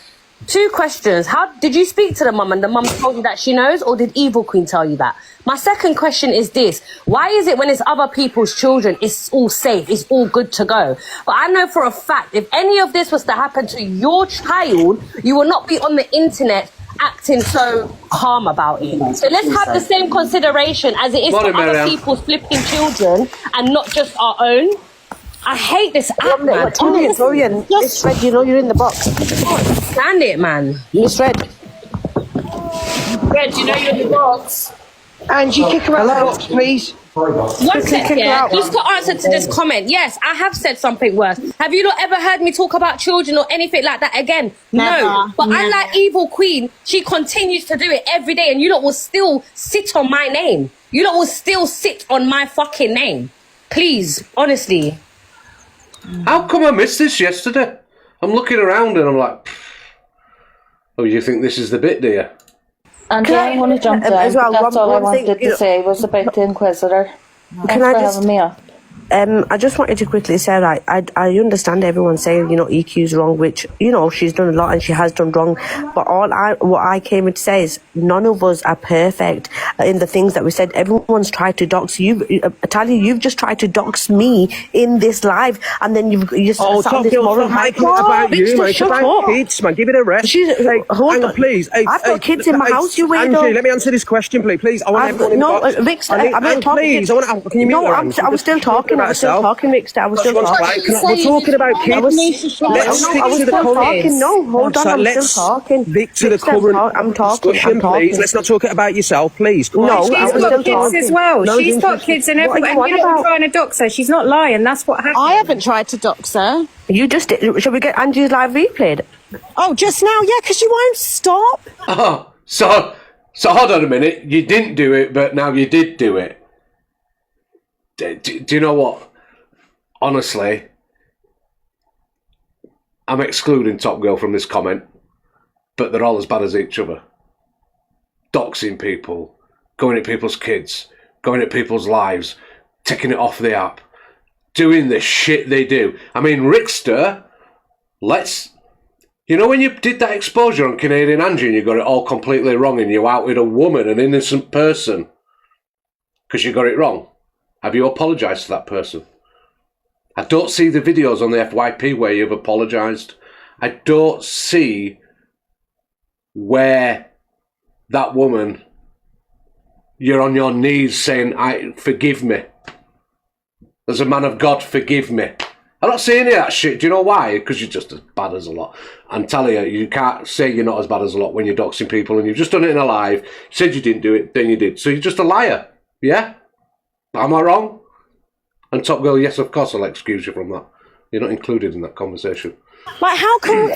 2 questions. How did you speak to the mum and the mum told you that she knows, or did Evil Queen tell you that? My second question is this. Why is it when it's other people's children, it's all safe, it's all good to go? But I know for a fact, if any of this was to happen to your child, you will not be on the internet acting so calm about it. So let's have the same consideration as it is Morning, for other Marianne. people's flipping children and not just our own. I hate this app, man. Torian, Miss Red, you know you're in the box. Stand it, man. Miss Red. Red, you know you're in the box. Angie, kick her out of the box, please. One sec, yeah. Just to answer to this comment, yes, I have said something worse. Have you not ever heard me talk about children or anything like that again? Never, No. But never. unlike Evil Queen, she continues to do it every day, and you lot will still sit on my name. You lot will still sit on my fucking name. Please, honestly. How come I missed this yesterday? I'm looking around and I'm like, oh, you think this is the bit, do you? And I want to jump in. as well, That's all I one thing, wanted you to know- say was about the Inquisitor. Can I Thanks for just- having me on. I just wanted to quickly say, like, I understand everyone saying, you know, EQ's wrong, which, you know, she's done a lot and she has done wrong. But what I came in to say is none of us are perfect in the things that we said. Everyone's tried to dox you. Talia, you've just tried to dox me in this live, and then you just Oh, sat on Top this Girl, moral stop high making it about you, mate. It's shut about up. kids, man. Give it a rest. Hold hang on. please. I've got kids in my house, you weirdo. Angie, let me answer this question, please. I want everyone in the box. Vix, I need- I'm not talking. Please, can you mute No, her, I Angie? was still Just talk talking. I about was still yourself. talking, Vix. I was still We're talking. talking about kids. Let's stick I was to the still current. talking. No, hold on. So I'm let's still talking. stick to the Vix, I'm current I'm talking. discussion, I'm talking. please. Let's not talk about yourself, please. Come No, on. I She's was got still kids talking. as well. No, She's got interesting. kids and What are everything. you And on you're not about? trying to dox her. She's not lying. That's what happened. I haven't tried to dox her. You just did. Shall we get Angie's live replayed? Oh, just now? Yeah, because you won't stop. Oh, so hold on a minute. You didn't do it, but now you did do it. Do you know what? Honestly, I'm excluding Top Girl from this comment, but they're all as bad as each other. Doxing people, going at people's kids, going at people's lives, taking it off the app, doing the shit they do. I mean, Rickster, you know when you did that exposure on Canadian Angie and you got it all completely wrong and you outed a woman, an innocent person, because you got it wrong? Have you apologised to that person? I don't see the videos on the FYP where you've apologised. I don't see where that woman, you're on your knees saying, forgive me. As a man of God, forgive me. I'm not saying any of that shit. Do you know why? Because you're just as bad as a lot. And Talia, you can't say you're not as bad as a lot when you're doxing people and you've just done it in a live, said you didn't do it, then you did. So you're just a liar. Yeah? Am I wrong? And Top Girl, yes, of course I'll excuse you from that. You're not included in that conversation. Like, how come?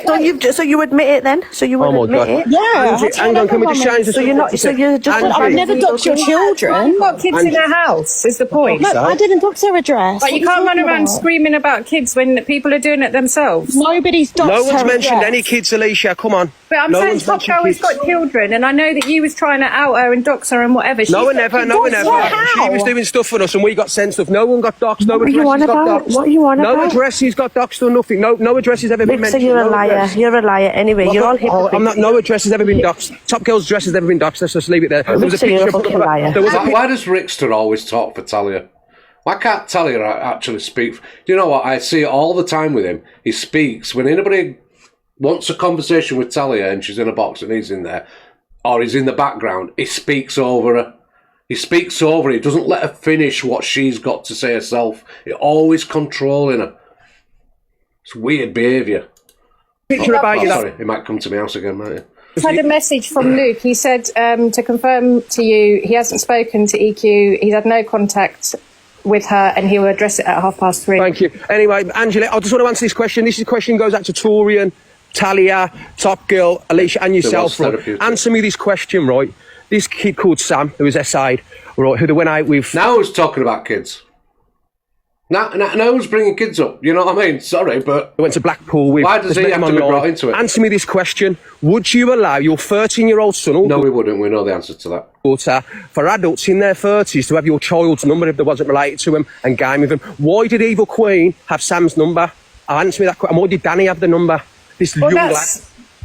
So you admit it then? So you would Oh my admit God. it? Yeah. Angie, hang on, can we just change the So you're not. So you're just. Angie. I've never doxed your children. You've got kids in her house, is the point. No, I didn't dox her address. But What you are can't run talking around about? screaming about kids when people are doing it themselves. Nobody's doxed No one's her mentioned address. any kids, Alicia. Come on. But I'm No saying one's Top mentioned Girl has kids. got children, and I know that you was trying to out her and dox her and whatever. No one got ever, kids. no one ever. how? She was doing stuff for us and we got sent stuff. No one got doxed, no What are you on addresses got about? doxed. What are you on No about? addresses got doxed or nothing. No addresses ever been Vix, mentioned. you're a no liar. address. You're a liar. Anyway, you're all hypocrites. I'm not. No address has ever been doxed. Top Girl's dress has never been doxed. Let's just leave it there. There was a Vix, you're a picture. fucking liar. There was a Why does Rickster always talk for Talia? Why can't Talia actually speak? Do you know what? I see it all the time with him. He speaks when anybody wants a conversation with Talia and she's in a box and he's in there, or he's in the background, he speaks over her. He speaks over her. He doesn't let her finish what she's got to say herself. He's always controlling her. It's weird behaviour. picture about you. Sorry, he might come to my house again, might he? I've had a message from Luke. He said to confirm to you, he hasn't spoken to EQ. He's had no contact with her, and he will address it at 3:30. Thank you. Anyway, Angela, I just want to answer this question. This question goes out to Torian, Talia, Top Girl, Alicia, and yourself. Right? Answer me this question, right? This kid called Sam, who was S-side, right, who they went out with. Now who's talking about kids? Now who's bringing kids up? You know what I mean? Sorry, but... Went to Blackpool with... Why does he have to be brought into it? Answer me this question. Would you allow your 13-year-old son... No, we wouldn't. We know the answer to that. ...daughter, for adults in their 30s to have your child's number if they wasn't related to him and game with him? Why did Evil Queen have Sam's number? Answer me that question. And why did Danny have the number? This young lad.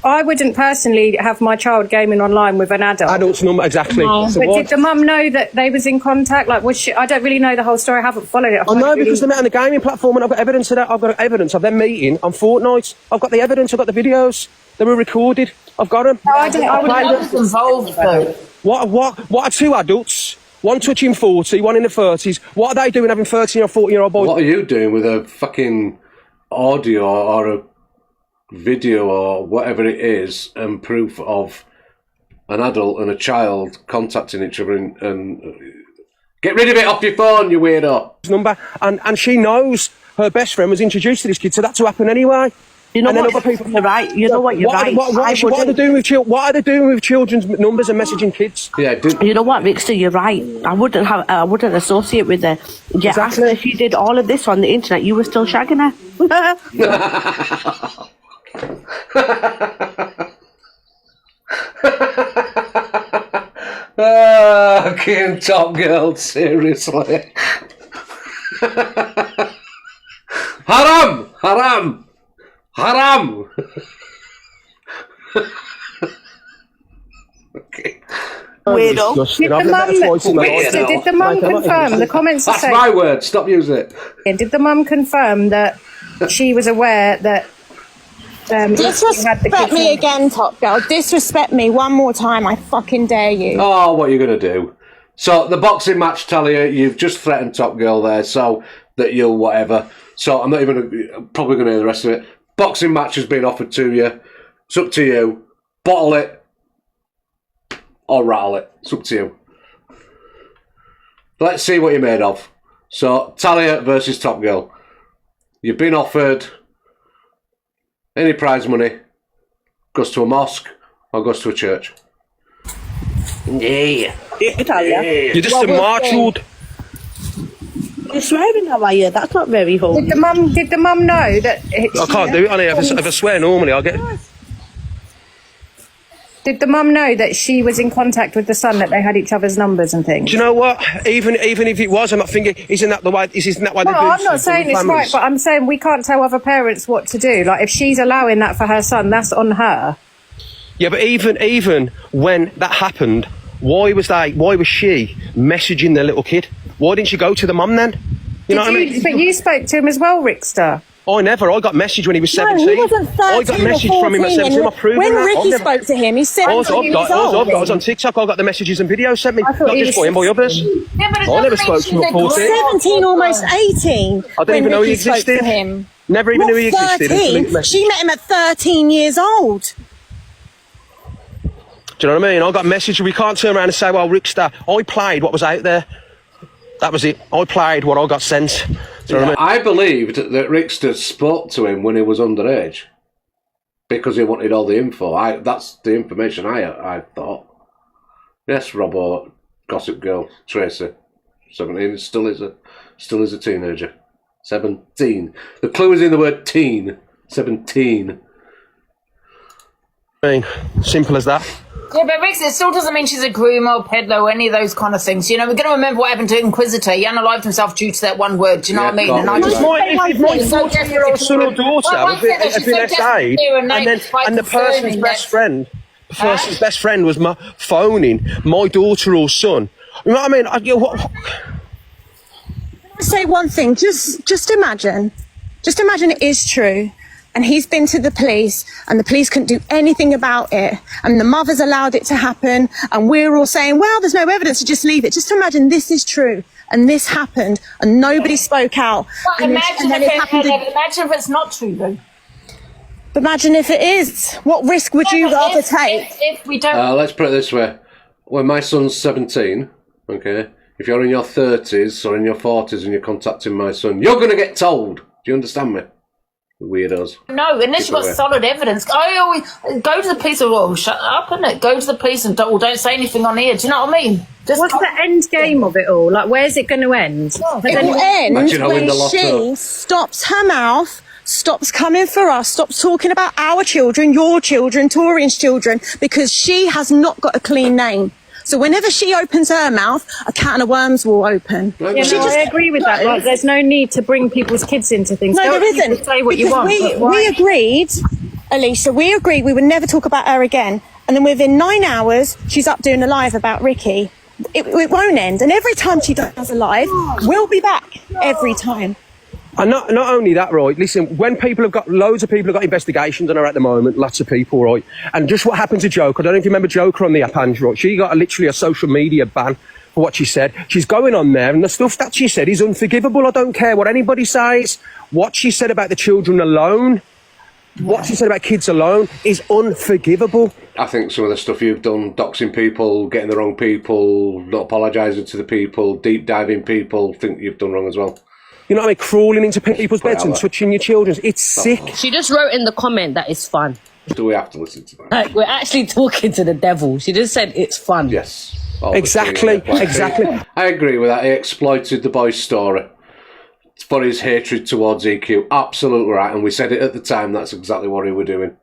I wouldn't personally have my child gaming online with an adult. Adult's number, exactly. No. So But what? did the mum know that they was in contact? Like, was she? I don't really know the whole story. I haven't followed it. I know because they met on the gaming platform and I've got evidence of that. I've got evidence of them meeting on Fortnite. I've got the evidence, I've got the videos. They were recorded. I've got them. No, I was involved though. What are two adults? One touching 40, one in the 30s. What are they doing having 13 or 14-year-old boys? What are you doing with a fucking audio or a video or whatever it is and proof of an adult and a child contacting each other and get rid of it off your phone, you weirdo. Number and she knows her best friend was introduced to this kid, so that's to happen anyway. You know And then what? other people- You're right. You know what? You're right. What are they doing with what are they doing with children's numbers and messaging kids? Yeah, You know what, Rickster? You're right. I wouldn't associate with her. Yeah, Exactly. after she did all of this on the internet, you were still shagging her. King Top Girl, seriously. Haram! Haram! Haram! Okay. Weirdo. Did the mum confirm? The comments are That's saying. my word, stop using it. Did the mum confirm that she was aware that she had the Disrespect kids me in- again, Top Girl. Disrespect me one more time. I fucking dare you. Oh, what are you going to do? So, the boxing match, Talia, you've just threatened Top Girl there, so that you'll whatever. So, I'm not even probably going to hear the rest of it. Boxing match has been offered to you. It's up to you. Bottle it or rattle it. It's up to you. Let's see what you're made of. So, Talia versus Top Girl. You've been offered any prize money. Goes to a mosque or goes to a church. Yeah. You're just a marchwood. You're swearing now, are you? That's not very holy. Did the mum know that? I can't do it on here. If I swear normally, I'll get. Did the mum know that she was in contact with the son, that they had each other's numbers and things? Do you know what? Even if it was, I'm not thinking. Isn't that the way? Isn't that why they do? No, I'm not saying it's families? right, but I'm saying we can't tell other parents what to do. Like, if she's allowing that for her son, that's on her. Yeah, but even when that happened, why was she messaging their little kid? Why didn't she go to the mum then? You know what I mean? But you spoke to him as well, Rickster. I never. I got messaged when he was 17. No, he wasn't 13 I got messaged or from him at 14, 17. I'm proving when that. Ricky spoke to him, he's 17 years old. I was on TikTok. I got the messages and videos sent me, I thought not he just was by him, by others. Yeah, but it I never doesn't spoke to him at 14. 17, almost 18. I didn't even know he existed. Him. Never even Not knew he existed. until he 13. messaged. She met him at 13 years old. Do you know what I mean? I got messaged. We can't turn around and say, well, Rickster, I played what was out there. That was it. I played what I got sent. Do you know what I mean? I believed that Rickster spoke to him when he was underage because he wanted all the info. That's the information I thought. Yes, Robbo, Gossip Girl, Tracy, 17, still is a teenager. 17. The clue is in the word teen. 17. I mean, simple as that. Yeah, but Rix, it still doesn't mean she's a groomer or peddler or any of those kind of things. You know, we're going to remember what happened to Inquisitor. He unalived himself due to that one word. Do you know what I mean? And I just... If my 14-year-old son or daughter had been essayed, and the person's best friend, was phoning my daughter or son. You know what I mean? I'll say one thing. Just imagine it is true. And he's been to the police and the police couldn't do anything about it. And the mother's allowed it to happen. And we're all saying, well, there's no evidence, so just leave it. Just imagine this is true and this happened and nobody spoke out. Well, imagine if it's not true, though. Imagine if it is. What risk would you rather take? If we don't... Let's put it this way. When my son's 17, okay, if you're in your 30s or in your 40s and you're contacting my son, you're going to get told. Do you understand me? Weirdos. No, unless you've got solid evidence. I always go to the police or shut up, innit? Go to the police and don't say anything on here. Do you know what I mean? What's the end game of it all? Like, where's it going to end? It will end when she stops her mouth, stops coming for us, stops talking about our children, your children, Torian's children, because she has not got a clean name. So whenever she opens her mouth, a can of worms will open. Yeah, I agree with that. Like, there's no need to bring people's kids into things. No, there isn't. Say what you want. We agreed Alicia, we agreed we would never talk about her again. And then within 9 hours, she's up doing a live about Ricky. It won't end. And every time she does a live, we'll be back. Every time. And not only that, right, listen, when people have got, loads of people have got investigations on her at the moment, lots of people, right, and just what happened to Joker, I don't know if you remember Joker on the app, Andrew, right, she got literally a social media ban for what she said. She's going on there, and the stuff that she said is unforgivable. I don't care what anybody says. What she said about the children alone, what she said about kids alone is unforgivable. I think some of the stuff you've done, doxing people, getting the wrong people, not apologising to the people, deep diving people, think you've done wrong as well. You know what I mean? Crawling into people's beds and touching your children. It's sick. She just wrote in the comment that it's fun. Do we have to listen to that? Like, we're actually talking to the devil. She just said it's fun. Yes. Exactly. I agree with that. He exploited the boy's story for his hatred towards EQ. Absolutely right. And we said it at the time. That's exactly what he were doing.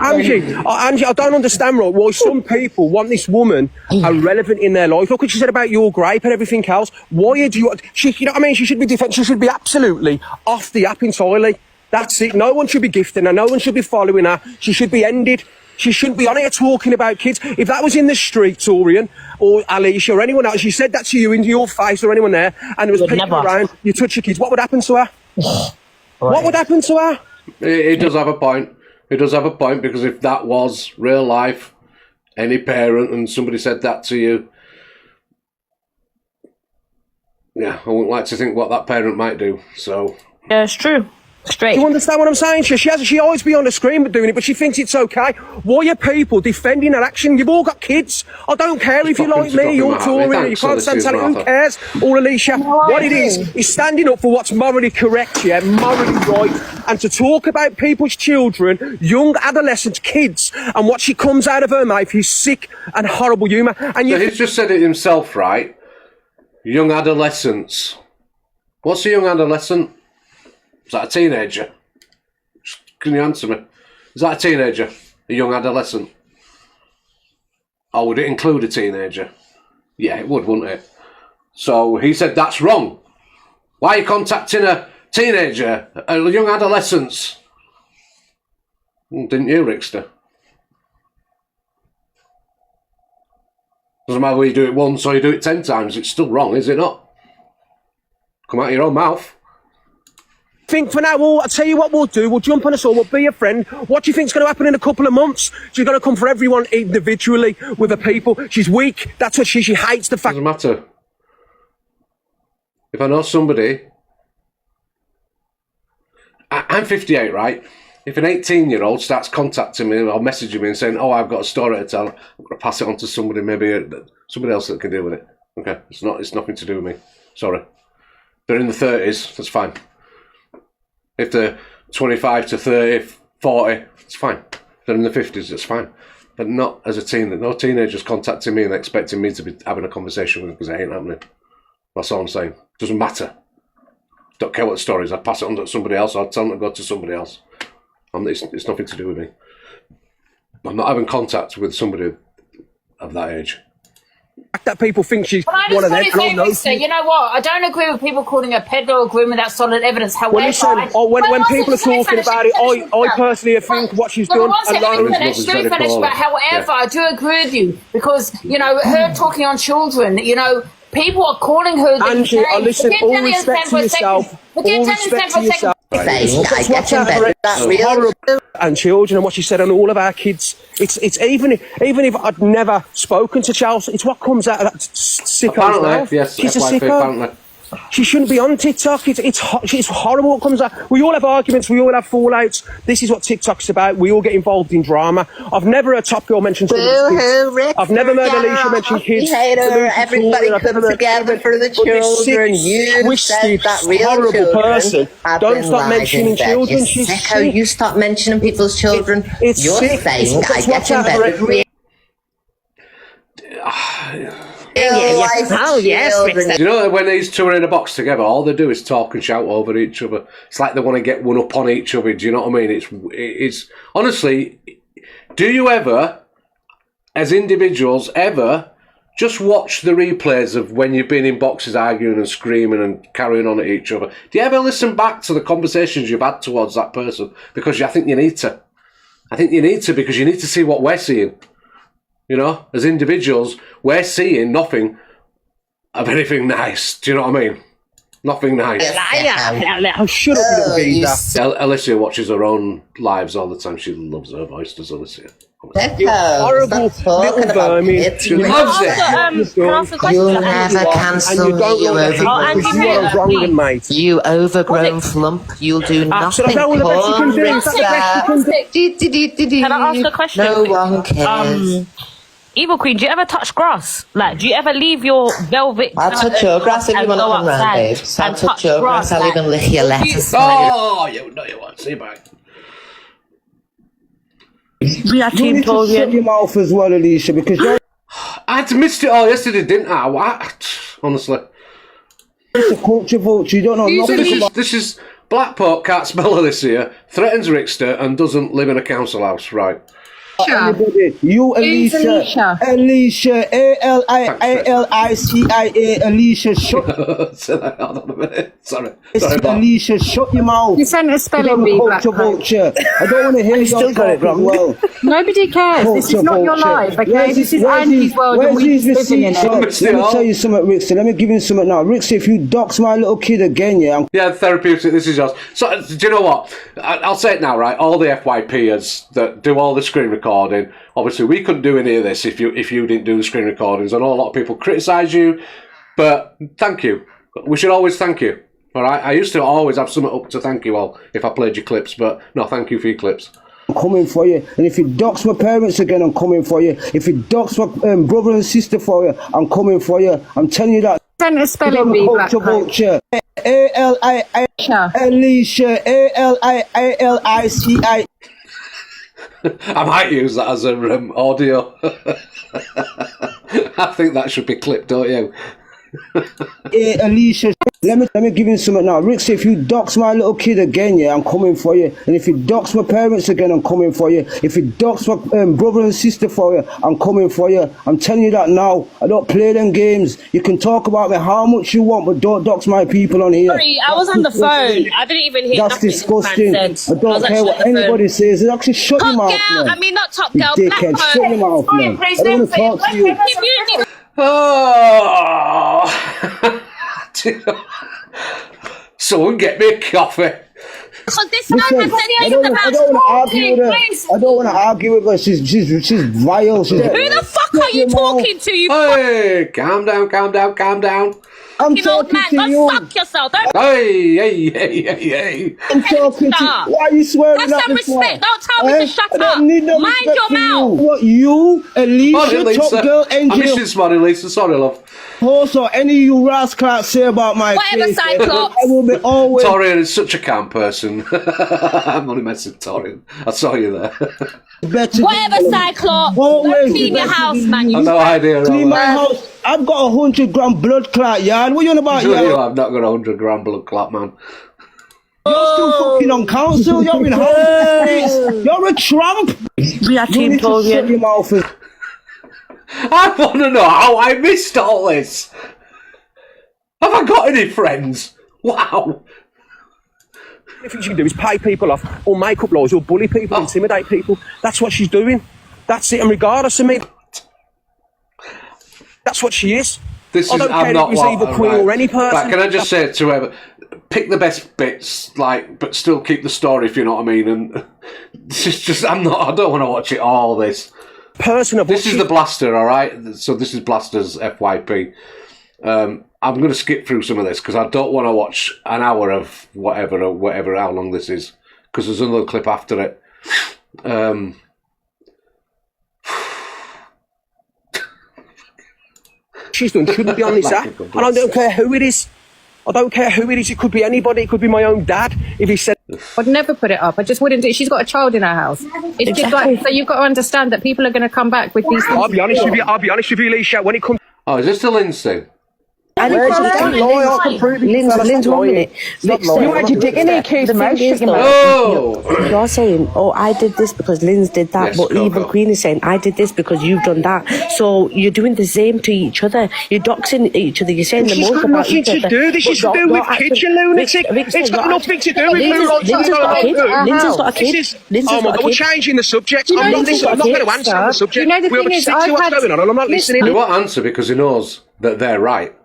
Angie, I don't understand, right, why some people want this woman irrelevant in their life. Look what she said about your grape and everything else. Why do you... you know what I mean? She should be she should be absolutely off the app entirely. That's it. No one should be gifting her. No one should be following her. She should be ended. She shouldn't be on here talking about kids. If that was in the street, Torian, or Alicia, or anyone else, she said that to you in your face or anyone there, and there was people around, you touch your kids, what would happen to her? What would happen to her? He does have a point. He does have a point, because if that was real life, any parent, and somebody said that to you, yeah, I wouldn't like to think what that parent might do. So yeah, it's true. Straight. Do you understand what I'm saying? She always be on the screen doing it, but she thinks it's okay. Why are people defending her action? You've all got kids. I don't care if you're like me, you're Tory, you can't stand telling who cares. Or Alicia, what it is standing up for what's morally correct, yeah, morally right, and to talk about people's children, young adolescents, kids, and what she comes out of her mouth is sick and horrible humour. And so he's just said it himself, right? Young adolescents. What's a young adolescent? Is that a teenager? Can you answer me? Is that a teenager? A young adolescent? Or would it include a teenager? Yeah, it would, wouldn't it? So he said that's wrong. Why are you contacting a teenager? A young adolescent? Didn't you, Rickster? Doesn't matter whether you do it once or you do it 10 times, it's still wrong, is it not? Come out of your own mouth. Think for now, well, I'll tell you what we'll do. We'll jump on us all. We'll be a friend. What do you think's going to happen in a couple of months? She's going to come for everyone individually with the people. She's weak. That's what she hates the fact. Doesn't matter. If I know somebody, I'm 58, right? If an 18-year-old starts contacting me or messaging me and saying, "Oh, I've got a story to tell," I'm going to pass it on to somebody, maybe somebody else that can deal with it. Okay, it's nothing to do with me. Sorry. They're in the 30s. That's fine. If they're 25 to 30, 40, it's fine. If they're in the 50s, it's fine. But not as a teen. No teenagers contacting me and expecting me to be having a conversation with them, because it ain't happening. That's all I'm saying. Doesn't matter. Don't care what the story is. I'd pass it on to somebody else. I'd tell them to go to somebody else. It's nothing to do with me. I'm not having contact with somebody of that age. That people think she's one of them. You know what? I don't agree with people calling her pedo, agreeing without solid evidence. However, when people are talking about it, I personally think what she's done alone. Let me finish. But however, I do agree with you, because her talking on children, people are calling her. Angie, listen, all respect to yourself. All respect to yourself. And children, and what she said on all of our kids. It's even if I'd never spoken to Chelsea, it's what comes out of that sicko's mouth. Yes, she's FYP, a sicko. apparently. She shouldn't be on TikTok. It's horrible what comes out. We all have arguments. We all have fallouts. This is what TikTok's about. We all get involved in drama. I've never heard Top Girl mention kids. I've never heard Alicia mention kids. Everybody comes together for the children. You said that real horrible person. Don't stop mentioning children. She's sick. You stop mentioning people's children. You're saying I get in bed with Do you know that when these two are in a box together, all they do is talk and shout over each other? It's like they want to get one up on each other. Do you know what I mean? It's honestly, do you ever, as individuals, just watch the replays of when you've been in boxes arguing and screaming and carrying on at each other? Do you ever listen back to the conversations you've had towards that person? Because I think you need to. I think you need to, because you need to see what we're seeing. You know, as individuals, we're seeing nothing of anything nice. Do you know what I mean? Nothing nice. Oh, shut up, you little geezer. Alicia watches her own lives all the time. She loves her voice, does Alicia? You horrible little vermin. She loves it. You'll never cancel me, you overgrown, mate. you overgrown flump. You'll do nothing. Can I ask a question? No one cares. Evil Queen, do you ever touch grass? Like, do you ever leave your velvet? I'll touch your grass if you want to come round, babe. I'll touch your grass. I'll even lick your lettuce. Oh, you know you won't. See you back. We are team Torian. You need to shut your mouth as well, Alicia, because you're... I'd missed it all yesterday, didn't I? What? Honestly. It's a culture vulture. You don't know nothing about... This is Blackport, can't spell Alicia, threatens Rickster and doesn't live in a council house, right? Anybody. You, Alicia. Alicia. A-L-I-C-I-A. Alicia, shut... Hold on a minute. Sorry. Alicia, shut your mouth. You sent a spelling bee, culture vulture. I don't want to hear you still got it wrong. Well. Nobody cares. This is not your life, okay? This is Andy's world and we're living in it. Let me tell you something, Rickster. Let me give you something now. Rickster, if you dox my little kid again, yeah... Yeah, therapeutic, this is yours. So, do you know what? I'll say it now, right? All the FYPers that do all the screen recording, obviously we couldn't do any of this if you didn't do the screen recordings. I know a lot of people criticise you, but thank you. We should always thank you. All right? I used to always have something up to thank you all if I played your clips, but no, thank you for your clips. I'm coming for you. And if you dox my parents again, I'm coming for you. If you dox my brother and sister for you, I'm coming for you. I'm telling you that. Send a spelling bee, culture vulture. A-L-I-I Alicia. A-L-I-A-L-I-C-I. I might use that as a audio. I think that should be clipped, don't you? Hey, Alicia, let me give you something now. Rick, if you dox my little kid again, yeah, I'm coming for you. And if you dox my parents again, I'm coming for you. If you dox my brother and sister for you, I'm coming for you. I'm telling you that now. I don't play them games. You can talk about me how much you want, but don't dox my people on here. Sorry, I was on the phone. I didn't even hear That's nothing disgusting. This man said. I don't care what anybody says. It actually shut your mouth, Girl, man. I mean, not top You girl. dickhead, shut your mouth, man. I don't want to talk to you. Oh, someone get me a coffee. Listen, I don't want to argue with her. I don't want to argue with her. She's vile. Who the fuck are you talking to? You hey, calm down. I'm talking to you. Go fuck yourself. Hey. I'm talking to you. Why are you swearing Have at some me respect. for? Don't tell me to shut I up. don't need no Mind respect your from mouth. you. What, you, Alicia, top girl, I Angel. missed you this morning, Lisa. Sorry, love. Also, any of you rascals say about my Whatever, face, Cyclops. I will be always... Torian is such a calm person. I'm only messing Torian. I saw you there. Whatever, Cyclops. Go clean your house, man. I've no idea. Clean my house. I've got 100 gram blood clot, yard. What are you on about, yard? I've not got 100 gram blood clot, man. You're still fucking on council. You're in house. You're a tramp. We are team Torian. Your mouth. I want to know how I missed all this. Have I got any friends? Wow. Everything she can do is pay people off, or make up laws, or bully people, intimidate people. That's what she's doing. That's it. And regardless of me, that's what she is. I don't care if it was either Queen or any person. Right, can I just say to whoever, pick the best bits, but still keep the story, if you know what I mean. And it's just, I don't want to watch it all. This is the Blaster, all right. So this is Blaster's FYP. I'm going to skip through some of this because I don't want to watch an hour of whatever how long this is, because there's another clip after it. She's done shouldn't be on this app, and I don't care who it is. It could be anybody. It could be my own dad. If he said, I'd never put it up. I just wouldn't do it. She's got a child in her house. It's just like, so you've got to understand that people are going to come back with these things. I'll be honest with you, Alicia. When it comes, is this the Lindsay? any Where's fella? the don't lie, I can prove it. Lynn's 1 minute. You had your dick in EQ's mouth, sugar mouth. Oh! You're saying, oh, I did this because Lynn's did that, Yes, but go, even go. Queen is saying, I did this because you've done that. So you're doing the same to each other. You're doxing each other. You're saying the This has most got about nothing each to other. do. This is to do with kids, you lunatic. It's got nothing to do with who writes Lynn's got a kid. Lynn's got a kid. Lynn's Oh my got God, a we're kid. changing the subject. You know, I'm not Lynn's listening. got I'm not a going to kid, answer the Seb. subject. You know, the We'll thing is, stick to I've what's had- going on, and I'm not listening. He won't answer because he knows that they're right.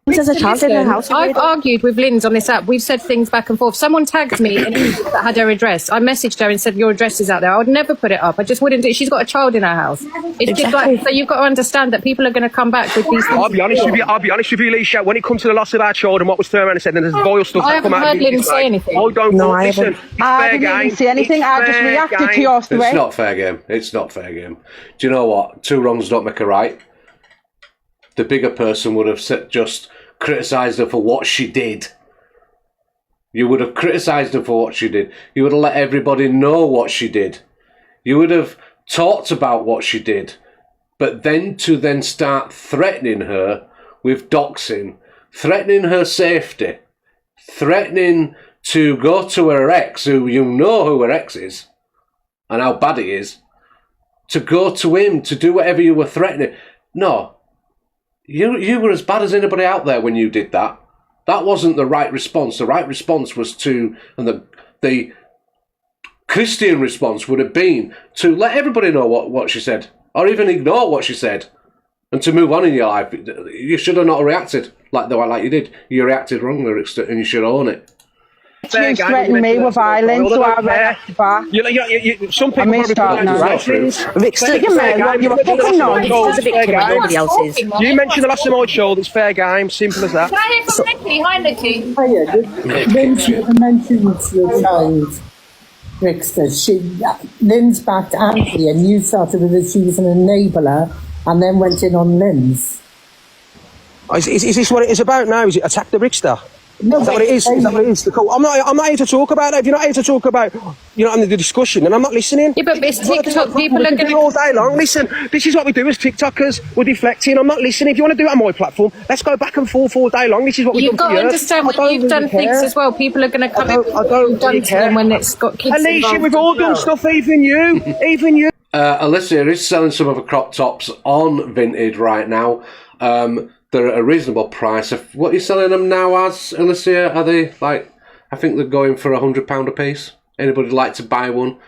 There's a child in her house. I've argued with Lynn's on this app. We've said things back and forth. Someone tagged me and that had her address. I messaged her and said, your address is out there. I would never put it up. I just wouldn't do it. She's got a child in her house. It's just like, so you've got to understand that people are going to come back with these things. I'll be honest with you. I'll be honest with you, Lisha. When it comes to the loss of our child and what was turned around and said, and there's vile stuff I that come haven't out heard of you, Lynn say anything. I don't No, know. I Listen, haven't. it's I fair didn't even game. see anything. It's I just fair reacted to game. your It's thread. not fair game. It's not fair game. Do you know what? Two wrongs don't make a right. The bigger person would have just criticised her for what she did. You would have criticised her for what she did. You would have let everybody know what she did. You would have talked about what she did. But then to start threatening her with doxing, threatening her safety, threatening to go to her ex, who you know who her ex is, and how bad he is, to go to him, to do whatever you were threatening. No. You were as bad as anybody out there when you did that. That wasn't the right response. The right response was to, and the Christian response would have been to let everybody know what she said, or even ignore what she said, and to move on in your life. You should have not reacted like you did. You reacted wrongly, and you should own it. You threatened me with violence, so I reacted back. Some people missed probably out put now. Rick, still, Stick 'em in, like you were fucking nonce. It's a victim, nobody else is. You mentioned the loss of my child. It's fair game. Simple as that. Can I hear from Nikki? Hi, Nikki. Lynn mentioned the child, Rickster. Lynn's backed Andy, and you started with that she was an enabler, and then went in on Lynn's. Is this what it is about now? Is it attack the Rickster? No, is that what it is? Is that what it is? I'm not here to talk about it. If you're not here to talk about, the discussion, then I'm not listening. Yeah, but it's TikTok. People are going to all day long. Listen, this is what we do as TikTokers. We're deflecting. I'm not listening. If you want to do it on my platform, let's go back and forth all day long. This is what we've You've done got for to years. understand when you've done things as well. People are going to come in with what you've done to them when it's got kids Alicia, involved. we've all done stuff, even you. Even you. Alicia is selling some of her crop tops on Vinted right now. They're at a reasonable price. What are you selling them now as, Alicia? Are they I think they're going for £100 a piece. Anybody like to buy one?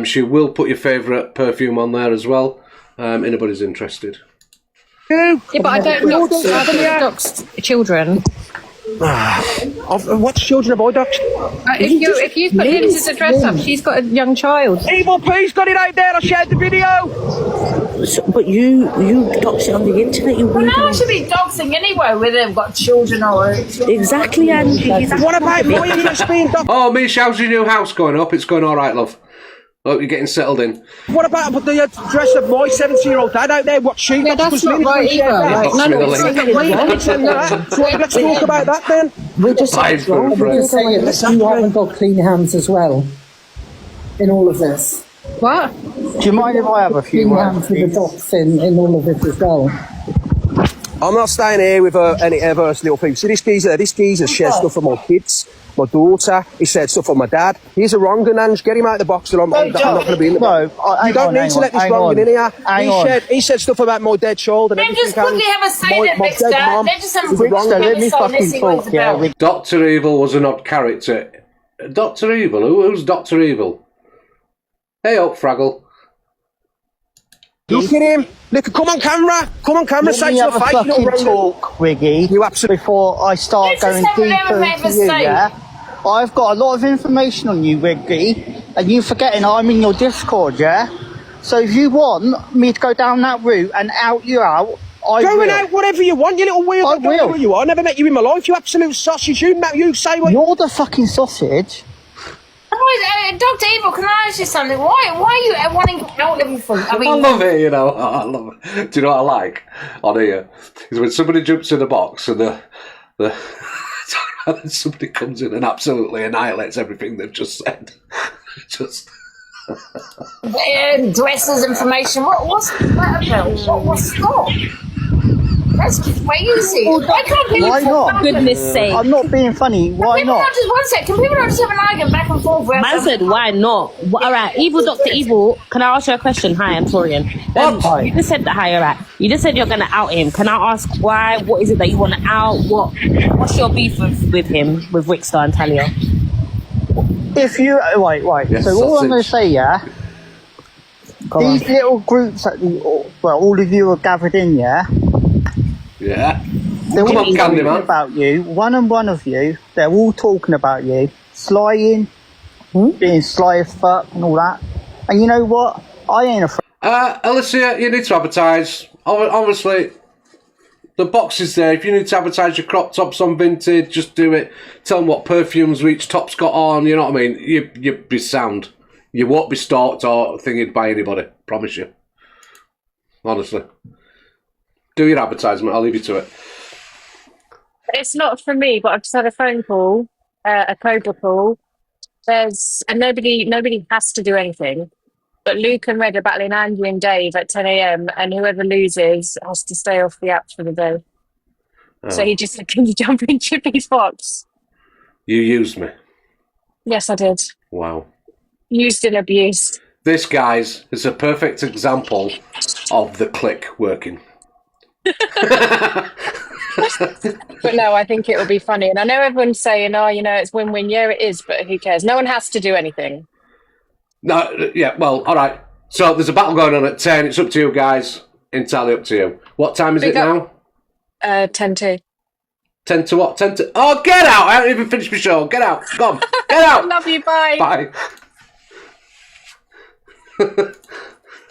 She will put your favourite perfume on there as well. Anybody's interested. Yeah, but I don't dox children. What children have I doxed? If you put Lindsay's address up, she's got a young child. Evil P's got it out there. I shared the video. But you dox it on the internet. You Well, no one should be doxing anyway, whether they've got children or... Exactly, Angie. What about my address being doxed? Oh, Mish, how's your new house going up? It's going all right, love. Hope you're getting settled in. What about the address of my 70-year-old dad out there? What she Yeah, that's not right either. Like, none of Let's Let's talk about that then. We're just saying that you haven't got clean hands as well in all of this. What? Do you mind if I have a few Clean hands with the dots in all of this as well. I'm not staying here with any adverse little things. See, this geezer shares stuff for my kids, my daughter. He said stuff for my dad. He's a wrong and get him out of the box. I'm not going to be in the box. You don't need to let this wrong in here. He said stuff about my dead child and everything. Just quickly have a say that next time. Let just have a quick let me fucking talk, yeah. Dr. Evil was an odd character. Dr. Evil? Who's Dr. Evil? Hey up, Fraggle. Look at him. Look, come on camera. Come on camera. Say to the face. Let me have a fucking talk, Wiggy. You absolutely. Before I start going deeper into you, yeah? I've got a lot of information on you, Wiggy, and you forgetting I'm in your Discord, yeah? So if you want me to go down that route and out you out, I will. Going out whatever you want, you little weirdo. I will. Who you are. I never met you in my life, you absolute sausage. You say what... You're the fucking sausage. Dr. Evil, can I ask you something? Why are you wanting out everything? I mean, I love it, you know. I love it. Do you know what I like on here? Is when somebody jumps in a box and somebody comes in and absolutely annihilates everything they've just said. Just dresses information. What's that about? What's that? That's crazy. Why can't people Why not? For goodness sake. I'm not being funny. Why People not? not just one sec. Can people not just have an argument back and forth? Man said, why not? All right, Evil Dr. Evil, can I ask you a question? Hi, I'm Torian. You just said that, hi, all right. You just said you're going to out him. Can I ask why? What is it that you want to out? What's your beef with him, with Rickstar and Talia? If you... Right. Yes, so all I'm sausage. going to say, yeah? These little groups that all of you are gathered in, yeah? Yeah. They're Come all on, talking Candyman. about you. One of you, they're all talking about you. Slying, being sly as fuck and all that. And you know what? I ain't afraid. Alicia, you need to advertise. Obviously, the box is there. If you need to advertise your crop tops on Vintage, just do it. Tell them what perfumes each top's got on. You know what I mean? You'd be sound. You won't be stalked or thingied by anybody. Promise you. Honestly. Do your advertisement. I'll leave you to it. It's not for me, but I've just had a phone call, a Cobra call. And nobody has to do anything. But Luke and Red are battling Andy and Dave at 10 a.m. and whoever loses has to stay off the apps for the day. Oh. So he just said, "Can you jump in Chippy's box?" You used me. Yes, I did. Wow. Used and abused. This, guys, is a perfect example of the click working. But no, I think it will be funny. And I know everyone's saying, oh, it's win-win. Yeah, it is, but who cares? No one has to do anything. No, yeah, well, all right. So there's a battle going on at 10. It's up to you guys. Entirely up to you. What time is it now? 10 to. 10 to what? 10 to... Oh, get out! I haven't even finished my show. Get out. Go on. Get out. Love you, bye. Bye.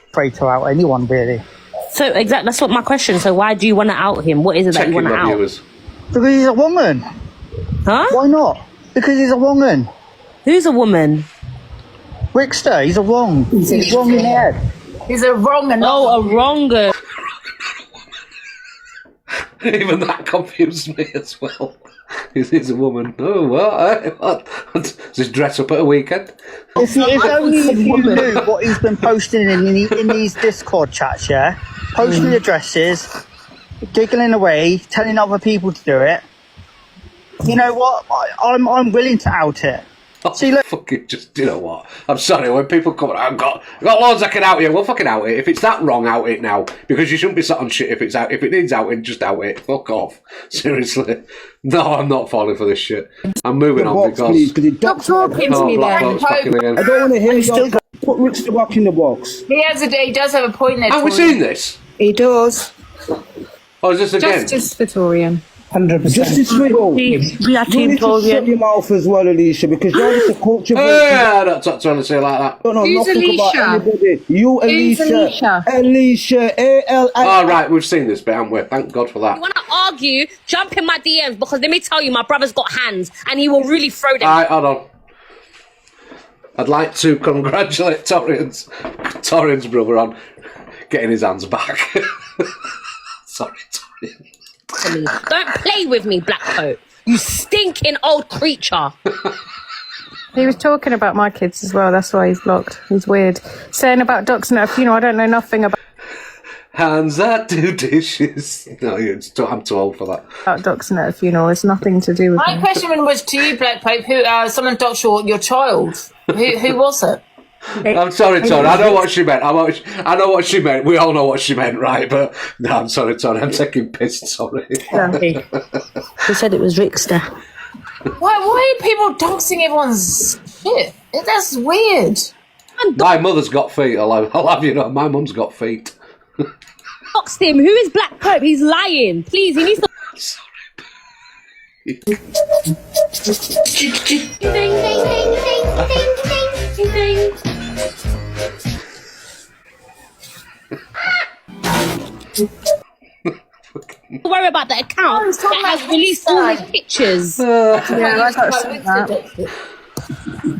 Afraid to out anyone, really. So, exactly, that's what my question. So, why do you want to out him? What is it that you want to out? Viewers. Because he's a woman. Huh? Why not? Because he's a woman. Who's a woman? Rickster, he's a wrong. He's wrong in the head. He's a wrong and a wronger. Even that confused me as well. He's a woman. Oh, what? Does he dress up at a weekend? If only if you knew what he's been posting in these Discord chats, yeah? Posting addresses, giggling away, telling other people to do it. You know what? I'm willing to out it. See, look. Fucking just, you know what? I'm sorry, when people come, I've got loads I can out you. Well, fucking out it. If it's that wrong, out it now. Because you shouldn't be sat on shit if it's out. If it needs outing, just out it. Fuck off. Seriously. No, I'm not falling for this shit. I'm moving on because... Stop talking to me then. Again. I don't want to hear you. Put Rich the Rock in the box. He does have a point there. Have we seen this? He does. Oh, is this again? Justice for Torian. 100%. Justice for all. We are You team need to Torian. shut your mouth as well, Alicia, because you're just a culture. I don't talk to Alicia like that. Don't know Who's nothing Alicia? about anybody. You, Who's Alicia. Alicia? Alicia, A-L-I. Oh, right, we've seen this bit, haven't we? Thank God for that. You want to argue? Jump in my DMs because let me tell you, my brother's got hands and he will really throw them. All right, hold on. I'd like to congratulate Torian's brother on getting his hands back. Sorry, Torian. Don't play with me, Black Coat. You stinking old creature. He was talking about my kids as well. That's why he's blocked. He's weird. Saying about doxing at a funeral. I don't know nothing about Hands that do dishes. No, I'm too old for that. doxing at a funeral. It's nothing to do with My me. question was to you, Black Pope. Who? Someone doxed your child. Who was it? I'm sorry, Tori. I know what she meant. I know what she meant. We all know what she meant, right? But no, I'm sorry, Tori. I'm taking piss. Sorry. He said it was Rickster. Why are people doxing everyone's shit? That's weird. My mother's got feet. I'll have you know. My mum's got feet. Boxed him. Who is Black Pope? He's lying. Please, he needs to. Don't worry about the account that has released all his pictures.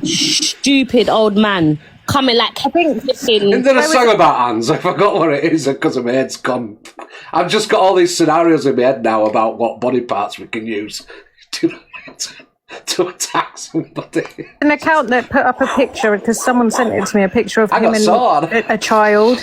Stupid old man. Coming like Isn't there a song about hands? I forgot what it is because my head's gone. I've just got all these scenarios in my head now about what body parts we can use. to attack somebody. An account that put up a picture because someone sent it to me, a picture of I him got and sword. a child.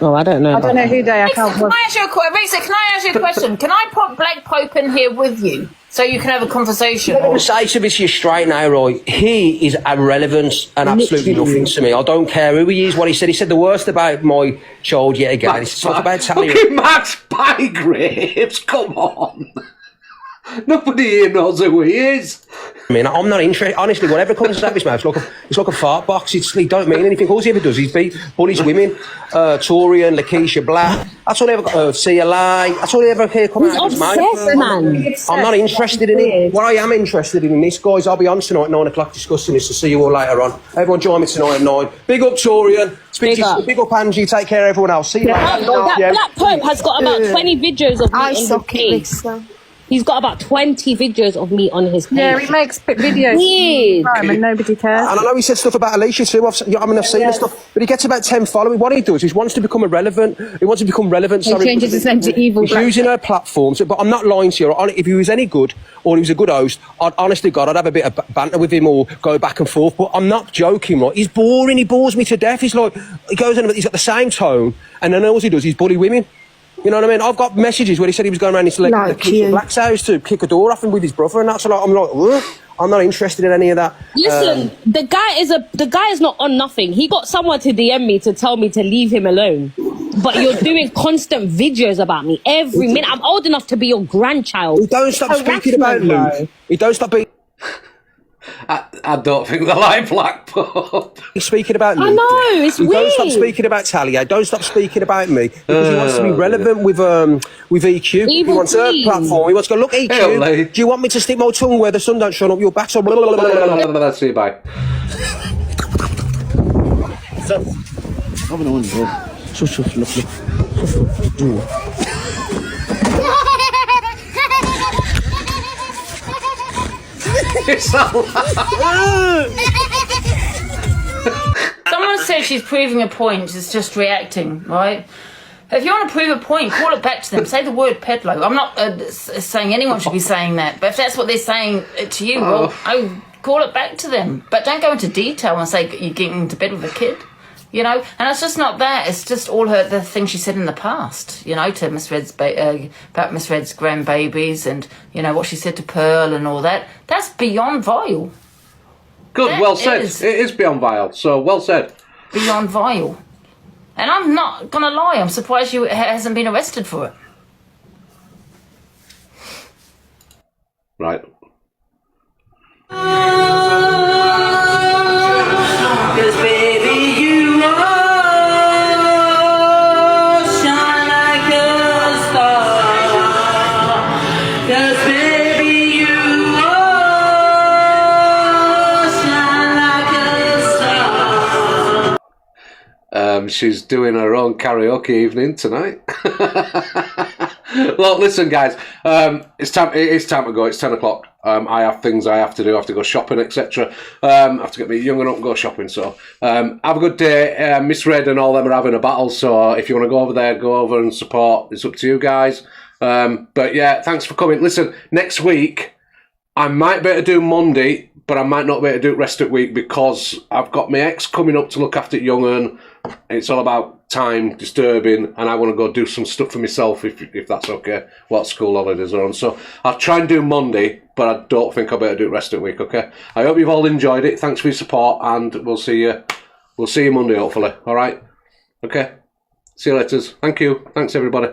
Oh, I don't know. I don't know who their account Can was. I ask you a question? Can I ask you a question? Can I put Black Pope in here with you so you can have a conversation? I'm going to say to this, you straight now, right? He is irrelevant and absolutely nothing to me. I don't care who he is, what he said. He said the worst about my child yet again. It's talk about Talia. Fucking Max Bygraves, come on. Nobody here knows who he is. I mean, I'm not interested. Honestly, whatever comes out of his mouth, it's like a fart box. He don't mean anything. All he ever does is bullies women. Torian, Lakeisha Black. That's all I ever got. CLA. That's all I ever hear come out of his mouth. man. I'm not interested in it. What I am interested in this, guys, I'll be on tonight at 9 o'clock discussing this. So see you all later on. Everyone join me tonight at 9. Big up, Torian. Big up, Angie. Take care of everyone else. See you later. That Black Pope has got about 20 videos of me on his page. He's got about 20 videos of me on his page. Yeah, he makes videos. Weird. And nobody cares. And I know he said stuff about Alicia too. I've seen this stuff, but he gets about 10 following. What he does is wants to become irrelevant. He wants to become relevant. He changes his name to Evil He's Black. using her platforms, but I'm not lying to you. If he was any good or he was a good host, honestly, God, I'd have a bit of banter with him or go back and forth. But I'm not joking, right? He's boring. He bores me to death. He's like, he goes in, he's got the same tone, and then all he does is bully women. You know what I mean? I've got messages where he said he was going around into the Black's house to kick a door off him with his brother, and that's like, I'm like, ugh, I'm not interested in any of that. Listen, the guy is not on nothing. He got someone to DM me to tell me to leave him alone. But you're doing constant videos about me every minute. I'm old enough to be your grandchild. He don't stop speaking about Luke. He don't stop being. I don't think they like Black Pope. He's speaking about Luke. I know, it's weird. Don't stop speaking about Talia. Don't stop speaking about me because he wants to be relevant with EQ. He wants a platform. He wants to go, look, EQ, do you want me to stick my tongue where the sun don't shine up your back? So Let's see, bye. Someone said she's proving a point, it's just reacting, right? If you want to prove a point, call it back to them. Say the word pedlo. I'm not saying anyone should be saying that, but if that's what they're saying to you, well, I call it back to them. But don't go into detail and say you're getting into bed with a kid, you know? And it's just not that. It's just all the things she said in the past, you know, to Miss Red's about Miss Red's grandbabies and, you know, what she said to Pearl and all that. That's beyond vile. Good, That well said. is It is beyond vile, so well said. beyond vile. And I'm not going to lie, I'm surprised you hasn't been arrested for it. Right. Cause baby, you shine like a star. Cause baby, you shine like a star. She's doing her own karaoke evening tonight. Look, listen, guys. It's time. It is time to go. It's 10 o'clock. I have things I have to do. I have to go shopping, etc. I have to get my young one up and go shopping. So have a good day. Miss Red and all them are having a battle. So if you want to go over there, go over and support. It's up to you guys. But yeah, thanks for coming. Listen, next week I might be able to do Monday, but I might not be able to do it rest of the week because I've got my ex coming up to look after young'un. It's all about time disturbing, and I want to go do some stuff for myself if that's okay. What school holidays are on, so I'll try and do Monday, but I don't think I'll be able to do it rest of the week. Okay. I hope you've all enjoyed it. Thanks for your support, and we'll see you. We'll see you Monday, hopefully. All right. Okay. See you later. Thank you. Thanks everybody.